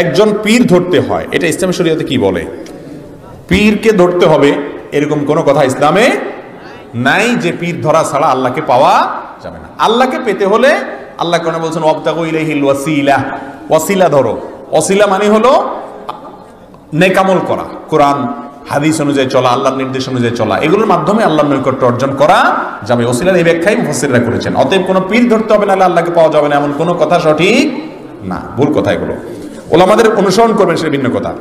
একজন পীর ধরতে হয়, এটা ইসলামী শরীয়তে কি বলে? পীরকে ধরতে হবে এরকম কোনো কথা ইসলামে নাই যে পীর ধরা ছাড়া আল্লাহকে পাওয়া যাবে না। আল্লাহকে পেতে হলে আল্লাহ কোরআনে বলছেন ওয়াবতাগু ইলাইহিল ওয়াসিলা, ওয়াসিলা ধরো। ওয়াসিলা মানে হলো নেকামল করা, কোরআন হাদিস অনুযায়ী চলা, আল্লাহর নির্দেশ অনুযায়ী চলা, এগুলোর মাধ্যমে আল্লাহর নৈকট্য অর্জন করা যাবে। ওসিলার এই ব্যাখ্যাই মুফাসসিররা করেছেন। অতএব কোনো পীর ধরতে হবে না আল্লাহকে পাওয়া যাবে না, এমন কোনো কথা সঠিক না, ভুল কথা এগুলো। ওলামাদের অনুসরণ করবেন সেটা ভিন্ন কথা।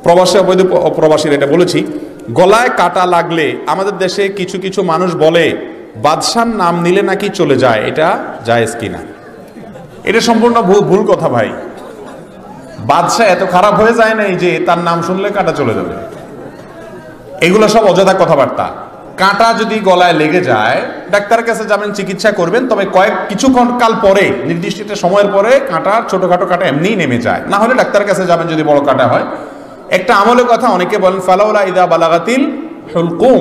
প্রবাসী অবৈধ প্রবাসীর এটা বলেছি। গলায় কাটা লাগলে আমাদের দেশে কিছু কিছু মানুষ বলে বাদশার নাম নিলে নাকি চলে যায়, এটা জায়েজ কিনা? এটা সম্পূর্ণ ভুল কথা ভাই। বাদশা এত খারাপ হয়ে যায় নাই যে তার নাম শুনলে কাটা চলে যাবে, এগুলো সব অযথা কথাবার্তা। কাঁটা যদি গলায় লেগে যায় ডাক্তারের কাছে যাবেন, চিকিৎসা করবেন, তবে কিছুক্ষণ কাল পরে, নির্দিষ্ট একটা সময়ের পরে কাঁটা, ছোটখাটো কাঁটা এমনিই নেমে যায়, না হলে ডাক্তারের কাছে যাবেন যদি বড় কাঁটা হয়। একটা আমলের কথা অনেকে বলেন ফালাউলা ইদা বালাগাতিল হুলকুম,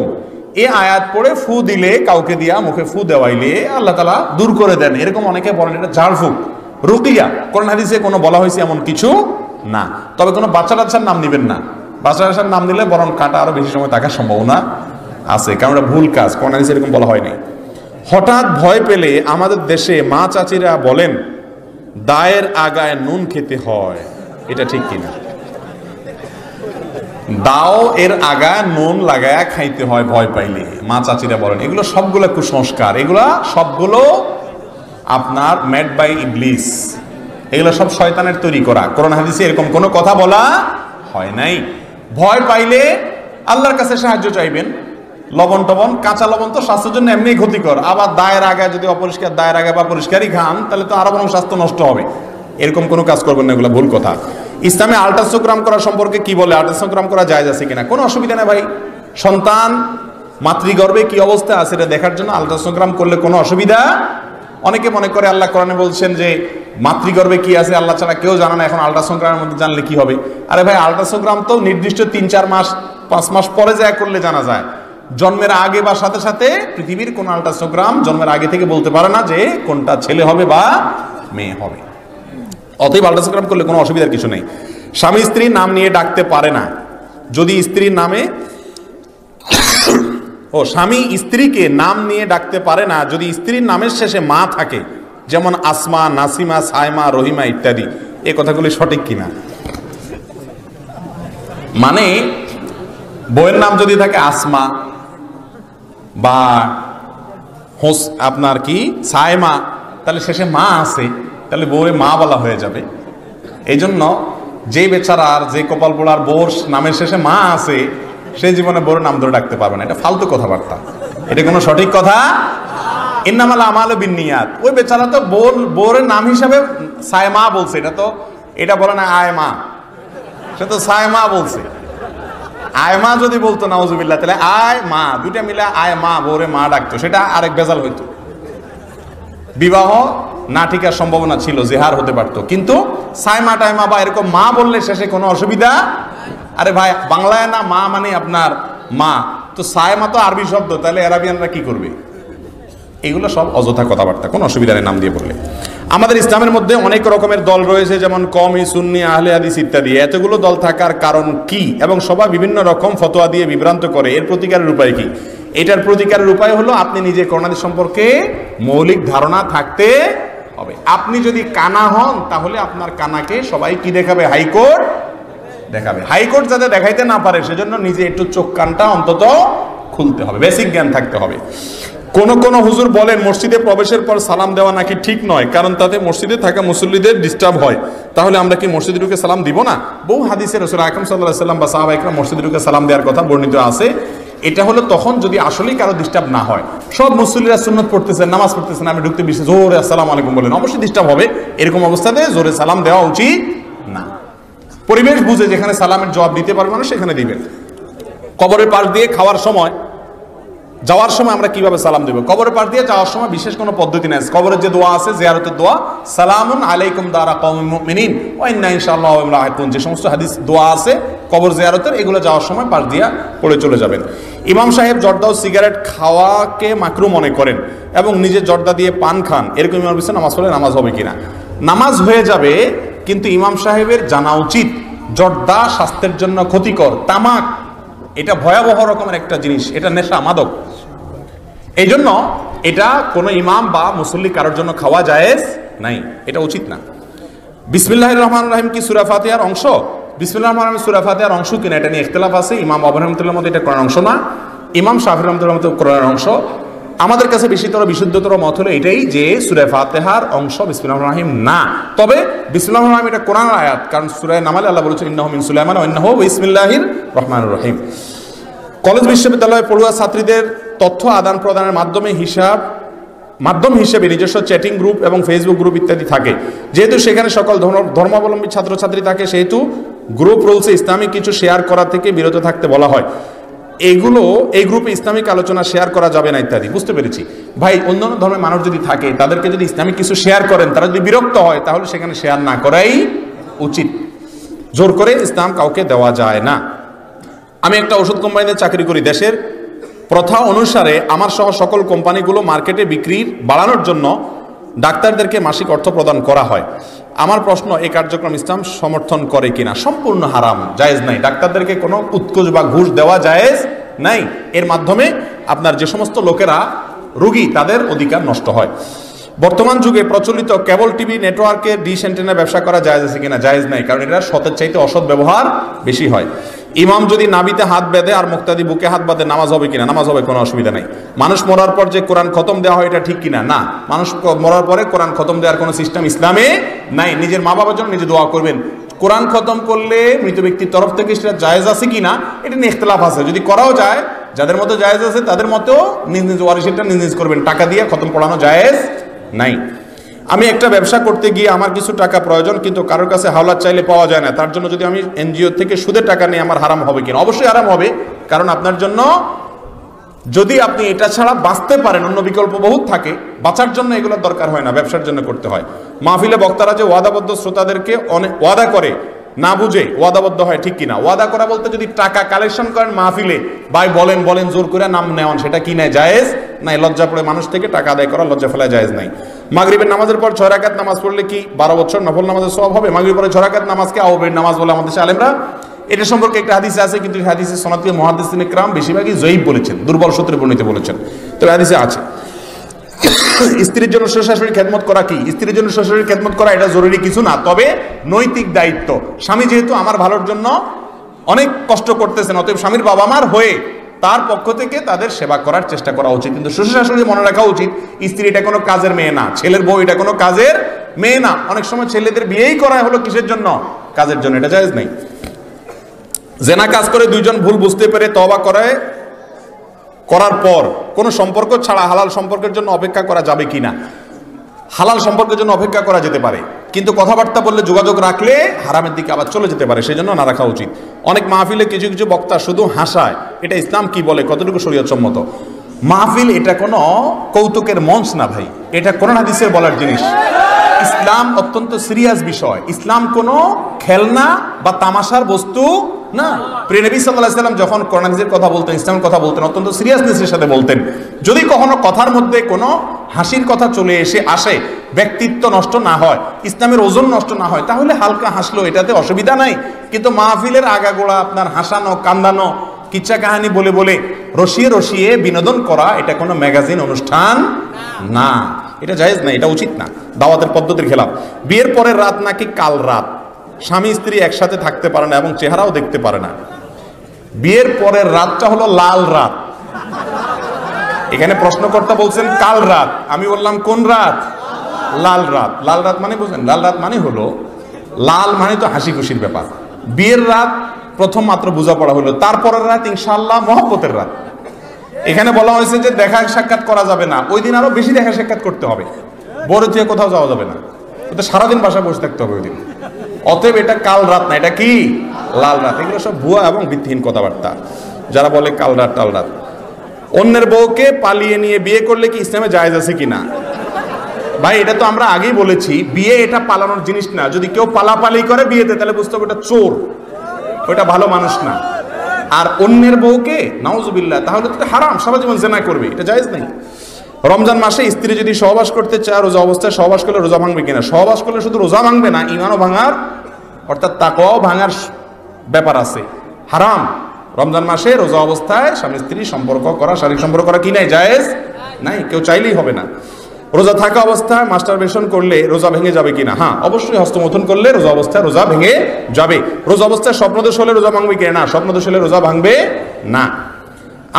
এই আয়াত পড়ে ফু দিলে, কাউকে দিয়া মুখে ফু দেওয়াইলে আল্লাহ তাআলা দূর করে দেন, এরকম অনেকে বলেন। এটা ঝাড়ফুঁক, রুকিয়া, কোরআন হাদিসে কোনো বলা হয়েছে এমন কিছু না। তবে কোনো বাচ্চা টাচ্চার নাম নিবেন না, বাচ্চা টাচ্চার নাম নিলে বরং কাঁটা আরো বেশি সময় থাকার সম্ভাবনা আছে, কারণ এটা ভুল কাজ, কোরআন হাদিসে এরকম বলা হয়নি। হঠাৎ ভয় পেলে আমাদের দেশে মা চাচিরা বলেন দায়ের আগায় নুন খেতে হয়, এটা ঠিক কিনা? দাও এর আগা নুন লাগায়া খাইতে হয় ভয় পাইলে, মা চাচিরা বলেন। এগুলো সবগুলো কুসংস্কার, এগুলা সবগুলো আপনার মেড বাই ইবলিস, এগুলো সব শয়তানের তৈরি করা। কোরআন হাদিসে এরকম কোনো কথা বলা হয় নাই। ভয় পাইলে আল্লাহর কাছে সাহায্য চাইবেন। লবণ টবণ, কাঁচা লবণ তো স্বাস্থ্যের জন্য এমনি ক্ষতিকর, আবার দায়ের আগায় যদি অপরিষ্কার, দায়ের আগায় বা পরিষ্কারই খান তাহলে তো আরো বরং স্বাস্থ্য নষ্ট হবে। এরকম কোনো কাজ করবেন না, এগুলো ভুল কথা। ইসলামে আল্ট্রাসোগ্রাম করা সম্পর্কে কি বলে? আল্ট্রাসোগ্রাম করা জায়েজ আছে কিনা? কোনো অসুবিধা নেই ভাই। সন্তান মাতৃগর্ভে কি অবস্থা আছে এটা দেখার জন্য আল্ট্রাসোগ্রাম করলে কোনো অসুবিধা। অনেকে মনে করে আল্লাহ কোরআনে বলছেন যে মাতৃগর্ভে কি আছে আল্লাহ ছাড়া কেউ জানে না, এখন আল্ট্রাসোগ্রামের মধ্যে জানলে কি হবে? আরে ভাই, আল্ট্রাসোগ্রাম তো নির্দিষ্ট 3-4 মাস 5 মাস পরে যা করলে জানা যায়। জন্মের আগে বা সাথে সাথে পৃথিবীর কোন আল্ট্রাসোগ্রাম জন্মের আগে থেকে বলতে পারে না যে কোনটা ছেলে হবে বা মেয়ে হবে। অতএব আল্ট্রাসোগ্রাম করলে কোনো অসুবিধার কিছু নেই। স্বামী স্ত্রীর নাম নিয়ে ডাকতে পারে না যদি স্ত্রীর নামে স্বামী স্ত্রীকে নাম নিয়ে ডাকতে পারে না যদি স্ত্রীর নামের শেষে মা থাকে, যেমন আসমা, নাসিমা, সাইমা, রহিমা ইত্যাদি। এই কথাগুলি সঠিক কিনা? মানে বউয়ের নাম যদি থাকে আসমা বা আপনার কি সাইমা, তাহলে শেষে মা আছে, তাহলে বউরে মা বলা হয়ে যাবে। এই জন্য যে বেচারার, যে কপাল পোড়ার বউর নামের শেষে মা আছে, সে জীবনে বউর নাম ধরে ডাকতে পারবে না। এটা ফালতু কথাবার্তা, এটা কোনো সঠিক কথা ইন্নামাল আমালু বিন্নিয়াত, ওই বেচারা তো বোরের নাম হিসাবে সায়মা বলছে, এটা বলে না আয়মা, সে তো সায়মা বলছে। আয়মা যদি বলতো নাউজুবিল্লাহ, তাহলে আয় মা দুইটা মিলে আয় মা, বোরে মা ডাকতো, সেটা আরেক বেজাল হইতো, বিবাহ না ঠিকার সম্ভাবনা ছিল, জেহার হতে পারতো। কিন্তু সায়মা টাইমা বা এরকম মা বললে শেষে কোনো অসুবিধা। আরে ভাই, বাংলায় না মা মানে আপনার মা, তো সায়মা তো আরবি শব্দ, তাহলে আরাবিয়ানরা কি করবে? এগুলো সব অযথা কথাবার্তা, কোনো অসুবিধা নেই নাম দিয়ে বললে। আমাদের ইসলামের মধ্যে অনেক রকমের দল রয়েছে, যেমন কওমি, সুন্নি, আহলে হাদিস ইত্যাদি। এতগুলো দল থাকার কারণ কি এবং সবাই বিভিন্ন রকম ফতোয়া দিয়ে বিভ্রান্ত করে, এর প্রতিকারের উপায় কি? এটার প্রতিকারের উপায় হলো আপনি নিজে করোনা সম্পর্কে মৌলিক ধারণা থাকতে হবে। আপনি যদি কানা হন তাহলে আপনার কানাকে সবাই কি দেখাবে? হাইকোর্ট দেখাবে। হাইকোর্ট যাতে দেখাইতে না পারে সেজন্য নিজে একটু চোখ কানটা অন্তত খুলতে হবে, বেসিক জ্ঞান থাকতে হবে। কোন হুজুর বলেন মসজিদে প্রবেশের পর সালাম দেওয়া নাকি ঠিক নয়, কারণ তাতে মসজিদে থাকা মুসল্লিদের ডিস্টার্ব হয়। তাহলে আমরা কি মসজিদে ঢুকে সালাম দিব না? বহু হাদিসে রাসূল আকরাম সাল্লাল্লাহু আলাইহি ওয়াসাল্লাম বা সাহাবা ইকরাম মসজিদে ঢুকে সালাম দেওয়ার কথা বর্ণিত আছে। এটা হলো তখন যদি আসলেই কারো ডিস্টার্ব না হয়, সব মুসল্লিরা সুন্নত পড়তেছেন, নামাজ পড়তেছেন, আমি ঢুকতে বেশি জোরে আসসালামু আলাইকুম বলেন, অবশ্যই ডিস্টার্ব হবে। এরকম অবস্থাতে জোরে সালাম দেওয়া উচিত না। পরিবেশ বুঝে যেখানে সালামের জবাব দিতে পারবে মানুষ সেখানে দিবেন। কবরের পাশ দিয়ে খাওয়ার সময়, যাওয়ার সময় আমরা কিভাবে সালাম দেব? কবরের পাশ দিয়ে যাওয়ার সময় বিশেষ কোনো পদ্ধতি নেই। কবরের যে দোয়া আছে, জিয়ারতের দোয়া, সালামুন আলাইকুম দারা কওমিল মুমিনিন ওয়া ইন্না ইনশাআল্লাহু লাহিকুন, যে সমস্ত হাদিস দোয়া আছে কবর জিয়ারতের, এগুলো যাওয়ার সময় পাশ দিয়া পড়ে চলে যাবেন। ইমাম সাহেব জর্দা ও সিগারেট খাওয়াকে মাকরু মনে করেন এবং নিজে জর্দা দিয়ে পান খান, এরকম ইমাম বিষয়ে নামাজ পড়লে নামাজ হবে কিনা? নামাজ হয়ে যাবে, কিন্তু ইমাম সাহেবের জানা উচিত জর্দা স্বাস্থ্যের জন্য ক্ষতিকর, তামাক এটা ভয়াবহ রকমের একটা জিনিস, এটা নেশা, মাদক। এই জন্য এটা কোনো ইমাম বা মুসল্লি কারোর জন্য খাওয়া জায়েজ নাই, এটা উচিত না। বিসমিল্লাহির রহমানির রহিম কি সূরা ফাতিহার অংশ? বিসমিল্লাহির রহমানির রহিম সূরা ফাতিহার অংশ কিনা এটা নিয়ে ইখতিলাফ আছে। ইমাম আবু রাহমাতুল্লাহর মতে এটা কোরআনের অংশ না, ইমাম শাফিঈ রাহমাতুল্লাহর মতে কোরআনের অংশ। আমাদের কাছে বিশুদ্ধতর মত হলো এটাই যে সূরা ফাতিহার অংশ বিসমিল্লাহির রহমানির রহিম না। তবে বিসমিল্লাহির রহমানির রহিম এটা কোরআনের আয়াত, কারণ সূরা নামালে আল্লাহ বলেছেন ইন্নাহু মিন সুলাইমান ওয়া ইন্নাহু বিসমিল্লাহির রহমানির রহিম। কলেজ বিশ্ববিদ্যালয়ে পড়ুয়া ছাত্রীদের তথ্য আদান প্রদানের মাধ্যম হিসেবে নিজস্ব চ্যাটিং গ্রুপ এবং ফেসবুক গ্রুপ ইত্যাদি থাকে। যেহেতু সেখানে সকল ধর্মাবলম্বী ছাত্রছাত্রী থাকে, সেহেতু গ্রুপ রুলসে ইসলামিক কিছু শেয়ার করা থেকে বিরত থাকতে বলা হয়। এই গ্রুপে ইসলামিক আলোচনা শেয়ার করা যাবে না ইত্যাদি। বুঝতে পেরেছি ভাই, অন্যান্য ধর্মের মানুষ যদি থাকে, তাদেরকে যদি ইসলামিক কিছু শেয়ার করেন, তারা যদি বিরক্ত হয়, তাহলে সেখানে শেয়ার না করাই উচিত। জোর করে ইসলাম কাউকে দেওয়া যায় না। আমি একটা ওষুধ কোম্পানিতে চাকরি করি। দেশের প্রথা অনুসারে আমার সহ সকল কোম্পানিগুলো মার্কেটে বিক্রি বাড়ানোর জন্য ডাক্তারদেরকে মাসিক অর্থ প্রদান করা হয়। আমার প্রশ্ন, এই কার্যক্রম ইসলাম সমর্থন করে কিনা? সম্পূর্ণ হারাম, জায়েজ নাই। ডাক্তারদেরকে কোনো উৎকোচ বা ঘুষ দেওয়া জায়েজ নাই। এর মাধ্যমে আপনার যে সমস্ত লোকেরা রোগী, তাদের অধিকার নষ্ট হয়। বর্তমান যুগে প্রচলিত কেবল টিভি নেটওয়ার্কের ডিশ অ্যান্টেনা ব্যবসা করা জায়েজ আছে কিনা? জায়েজ নাই, কারণ এটা সতের চাইতে অসৎ ব্যবহার বেশি হয়। ইমাম যদি নাবিতে হাত বেঁধে আর মুক্তাদি বুকে হাত বাঁধে, নামাজ হবে কিনা? নামাজ হবে, কোনো অসুবিধা নাই। মানুষ মরার পর যে কোরআন খতম দেওয়া হয়, এটা ঠিক কিনা? না, মানুষ মরার পরে কোরআন খতম দেওয়ার কোনো সিস্টেম ইসলামে নাই। নিজের মা বাবার জন্য নিজে দোয়া করবেন। কোরআন খতম করলে মৃত ব্যক্তির তরফ থেকে সেটা জায়েজ আছে কিনা, এটা নিয়ে ইখতিলাফ আছে। যদি করাও যায়, যাদের মতো জায়েজ আছে তাদের মতো নিজ নিজ ওয়ারিসেরটা নিজ নিজ করবেন। টাকা দিয়ে খতম পড়ানো জায়েজ নাই। আমি একটা ব্যবসা করতে গিয়ে আমার কিছু টাকা প্রয়োজন, কিন্তু কারোর কাছে হাওলাত চাইলে পাওয়া যায় না। তার জন্য যদি আমি এনজিও থেকে সুদের টাকা নিয়ে, আমার হারাম হবে কিনা? অবশ্যই হারাম হবে, কারণ আপনার জন্য, যদি আপনি এটা ছাড়া বাঁচতে পারেন, অন্য বিকল্প বহুত থাকে, বাঁচার জন্য এগুলোর দরকার হয় না, ব্যবসার জন্য করতে হয়। মাহফিলে বক্তারা যে ওয়াদাবদ্ধ শ্রোতাদেরকে অনেক ওয়াদা করে, না বুঝে ওয়াদাবদ্ধ হয়, ঠিক কিনা? ওয়াদা করা বলতে যদি টাকা কালেকশন করেন মাহফিলে, ভাই বলেন জোর করে নাম নেওয়ান, সেটা কি নাই? জায়েজ নাই। লজ্জা পড়ে মানুষ থেকে টাকা আদায় করা, লজ্জা ফেলা জায়েজ নাই। মাগরিবের নামাজের পর 6 রাকাত নামাজ পড়লে কি 12 বছর নফল নামাজের সওয়াব হবে? মাগরিবের পরে 6 রাকাত নামাজকে আওয়াবের নামাজ বলে আমাদের আলেমরা। এটা সম্পর্কে একটা হাদিস আছে, কিন্তু হাদিসের সনাতী মুহাদ্দিসিনে কিরাম বেশিরভাগই জয়ীফ বলেছেন, দুর্বল সূত্রে বর্ণিত বলেছেন। তো হাদিসে আছে। স্ত্রীর জন্য শ্বশুর-শাশুড়ির খেদমত করা কি? স্ত্রীর জন্য শ্বশুরের খেদমত করা এটা জরুরি কিছু না, তবে নৈতিক দায়িত্ব। স্বামী যেহেতু আমার ভালোর জন্য অনেক কষ্ট করতেছেন, অতএব স্বামীর বাবা মার হয়ে তার পক্ষ থেকে তাদের সেবা করার চেষ্টা করা উচিত। কিন্তু শ্বশুর শাশুড়ি মনে রাখা উচিত, স্ত্রী এটা কোনো কাজের মেয়ে না, ছেলের বউ এটা কোনো কাজের মেয়ে না। অনেক সময় ছেলেদের বিয়েই করা হলো কিসের জন্য? কাজের জন্য। এটা জায়েজ নেই। জেনা কাজ করে দুইজন ভুল বুঝতে পেরে তওবা করার পর কোনো সম্পর্ক ছাড়া হালাল সম্পর্কের জন্য অপেক্ষা করা যাবে কিনা? হালাল সম্পর্কের জন্য অপেক্ষা করা যেতে পারে, কিন্তু কথাবার্তা বললে যোগাযোগ রাখলে হারামের দিকে আবার চলে যেতে পারে, সেই জন্য না রাখা উচিত। অনেক মাহফিলে কিছু কিছু বক্তা শুধু হাসায়, এটা ইসলাম কি বলে, কতটুকু শরীয়তসম্মত? মাহফিল এটা কোনো কৌতুকের মঞ্চ না ভাই, এটা কোরআন হাদিসের বলার জিনিস। ইসলাম অত্যন্ত সিরিয়াস বিষয়, ইসলাম কোনো খেলনা বা তামাশার বস্তু না। প্রিয় নবী সাল্লাল্লাহু আলাইহি ওয়াসাল্লাম যখন কোরআন হাদিসের কথা বলতেন, ইসলামের কথা বলতেন, অত্যন্ত সিরিয়াসনেসের সাথে বলতেন। যদি কখনো কথার মধ্যে কোনো হাসির কথা চলে আসে, ব্যক্তিত্ব নষ্ট না হয়, ইসলামের ওজন নষ্ট না হয়, তাহলে হালকা হাসলো, এটাতে অসুবিধা নাই। কিন্তু মাহফিলের আগাগোড়া আপনার হাসানো, কান্দানো, কিচ্ছা কাহিনী বলে বলে রসিয়ে রসিয়ে বিনোদন করা, এটা কোনো ম্যাগাজিন অনুষ্ঠান না, এটা জায়েজ না, এটা উচিত না, দাওয়াতের পদ্ধতির খেলাফ। বিয়ের পরের রাত নাকি কাল রাত, স্বামী স্ত্রী একসাথে থাকতে পারে না এবং চেহারাও দেখতে পারে না। বিয়ের পরের রাতটা হলো লাল রাত। এখানে প্রশ্নকর্তা বলছেন কাল রাত, আমি বললাম কোন রাত? লাল রাত। লাল রাত মানে বুঝেন, লাল রাত মানে হলো, লাল মানে তো হাসি খুশির ব্যাপার। বিয়ের রাত প্রথম মাত্র বোঝাপড়া হলো, তারপরের রাত ইনশাআল্লাহ মহব্বতের রাত। এখানে বলা হয়েছে যে দেখা সাক্ষাৎ করা যাবে না, ওই দিন আরো বেশি দেখা সাক্ষাৎ করতে হবে, বড় থেকে কোথাও যাওয়া যাবে না, তো সারাদিন বাসায় বসে থাকতে হবে ওই দিন। অতএব এটা কাল রাত না, এটা কি লাল রাত। এগুলো সব ভুয়া এবং ভিত্তিহীন কথাবার্তা, যারা বলে কাল রাত টাল রাত। অন্যের বউকে পালিয়ে নিয়ে বিয়ে করলে কি ইসলামে জায়েজ আছে কিনা? ভাই এটা তো আমরা আগেই বলেছি, বিয়ে এটা পালানোর জিনিস না। যদি কেউ পালাপালি করে বিয়েতে, তাহলে বুঝতে হবে এটা চোর, ওটা ভালো মানুষ না। আর অন্যের বউকে নাউজুবিল্লাহ, তাহলে তো হারাম, সারা জীবন জেনা করবে, এটা জায়েজ নেই। রমজান মাসে স্ত্রী যদি সহবাস করতে চায়, রোজা অবস্থায় সহবাস করলে রোজা ভাঙবে কিনা? সহবাস করলে শুধু রোজা ভাঙবে না, ইমানও ভাঙার, অর্থাৎ তাকওয়াও ভাঙার ব্যাপার আছে। হারাম রমজান মাসে রোজা অবস্থায় স্বামী স্ত্রী সম্পর্ক করা, শারীরিক সম্পর্ক করা কি নাই? জায়েজ নাই, কেউ চাইলেই হবে না। রোজা থাকা অবস্থায় মাস্টারবেশন করলে রোজা ভেঙে যাবে কিনা? হ্যাঁ, অবশ্যই হস্তমৈথুন করলে রোজা অবস্থায় রোজা ভেঙে যাবে। রোজা অবস্থায় স্বপ্নদোষ হলে রোজা ভাঙবে কিনা? না, স্বপ্নদোষ হলে রোজা ভাঙবে না।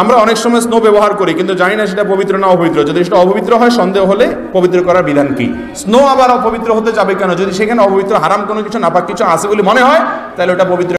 আমরা অনেক সময় স্নো ব্যবহার করি, কিন্তু জানি না সেটা পবিত্র না অপবিত্র। যদি সেটা অপবিত্র হয়, সন্দেহ হলে পবিত্র করার বিধান কি? স্নো আবার অপবিত্র হতে যাবে কেন? যদি সেখানে অপবিত্র হারাম কোনো কিছু, নাপাক কিছু আছে বলে মনে হয়, তাহলে ওটা পবিত্র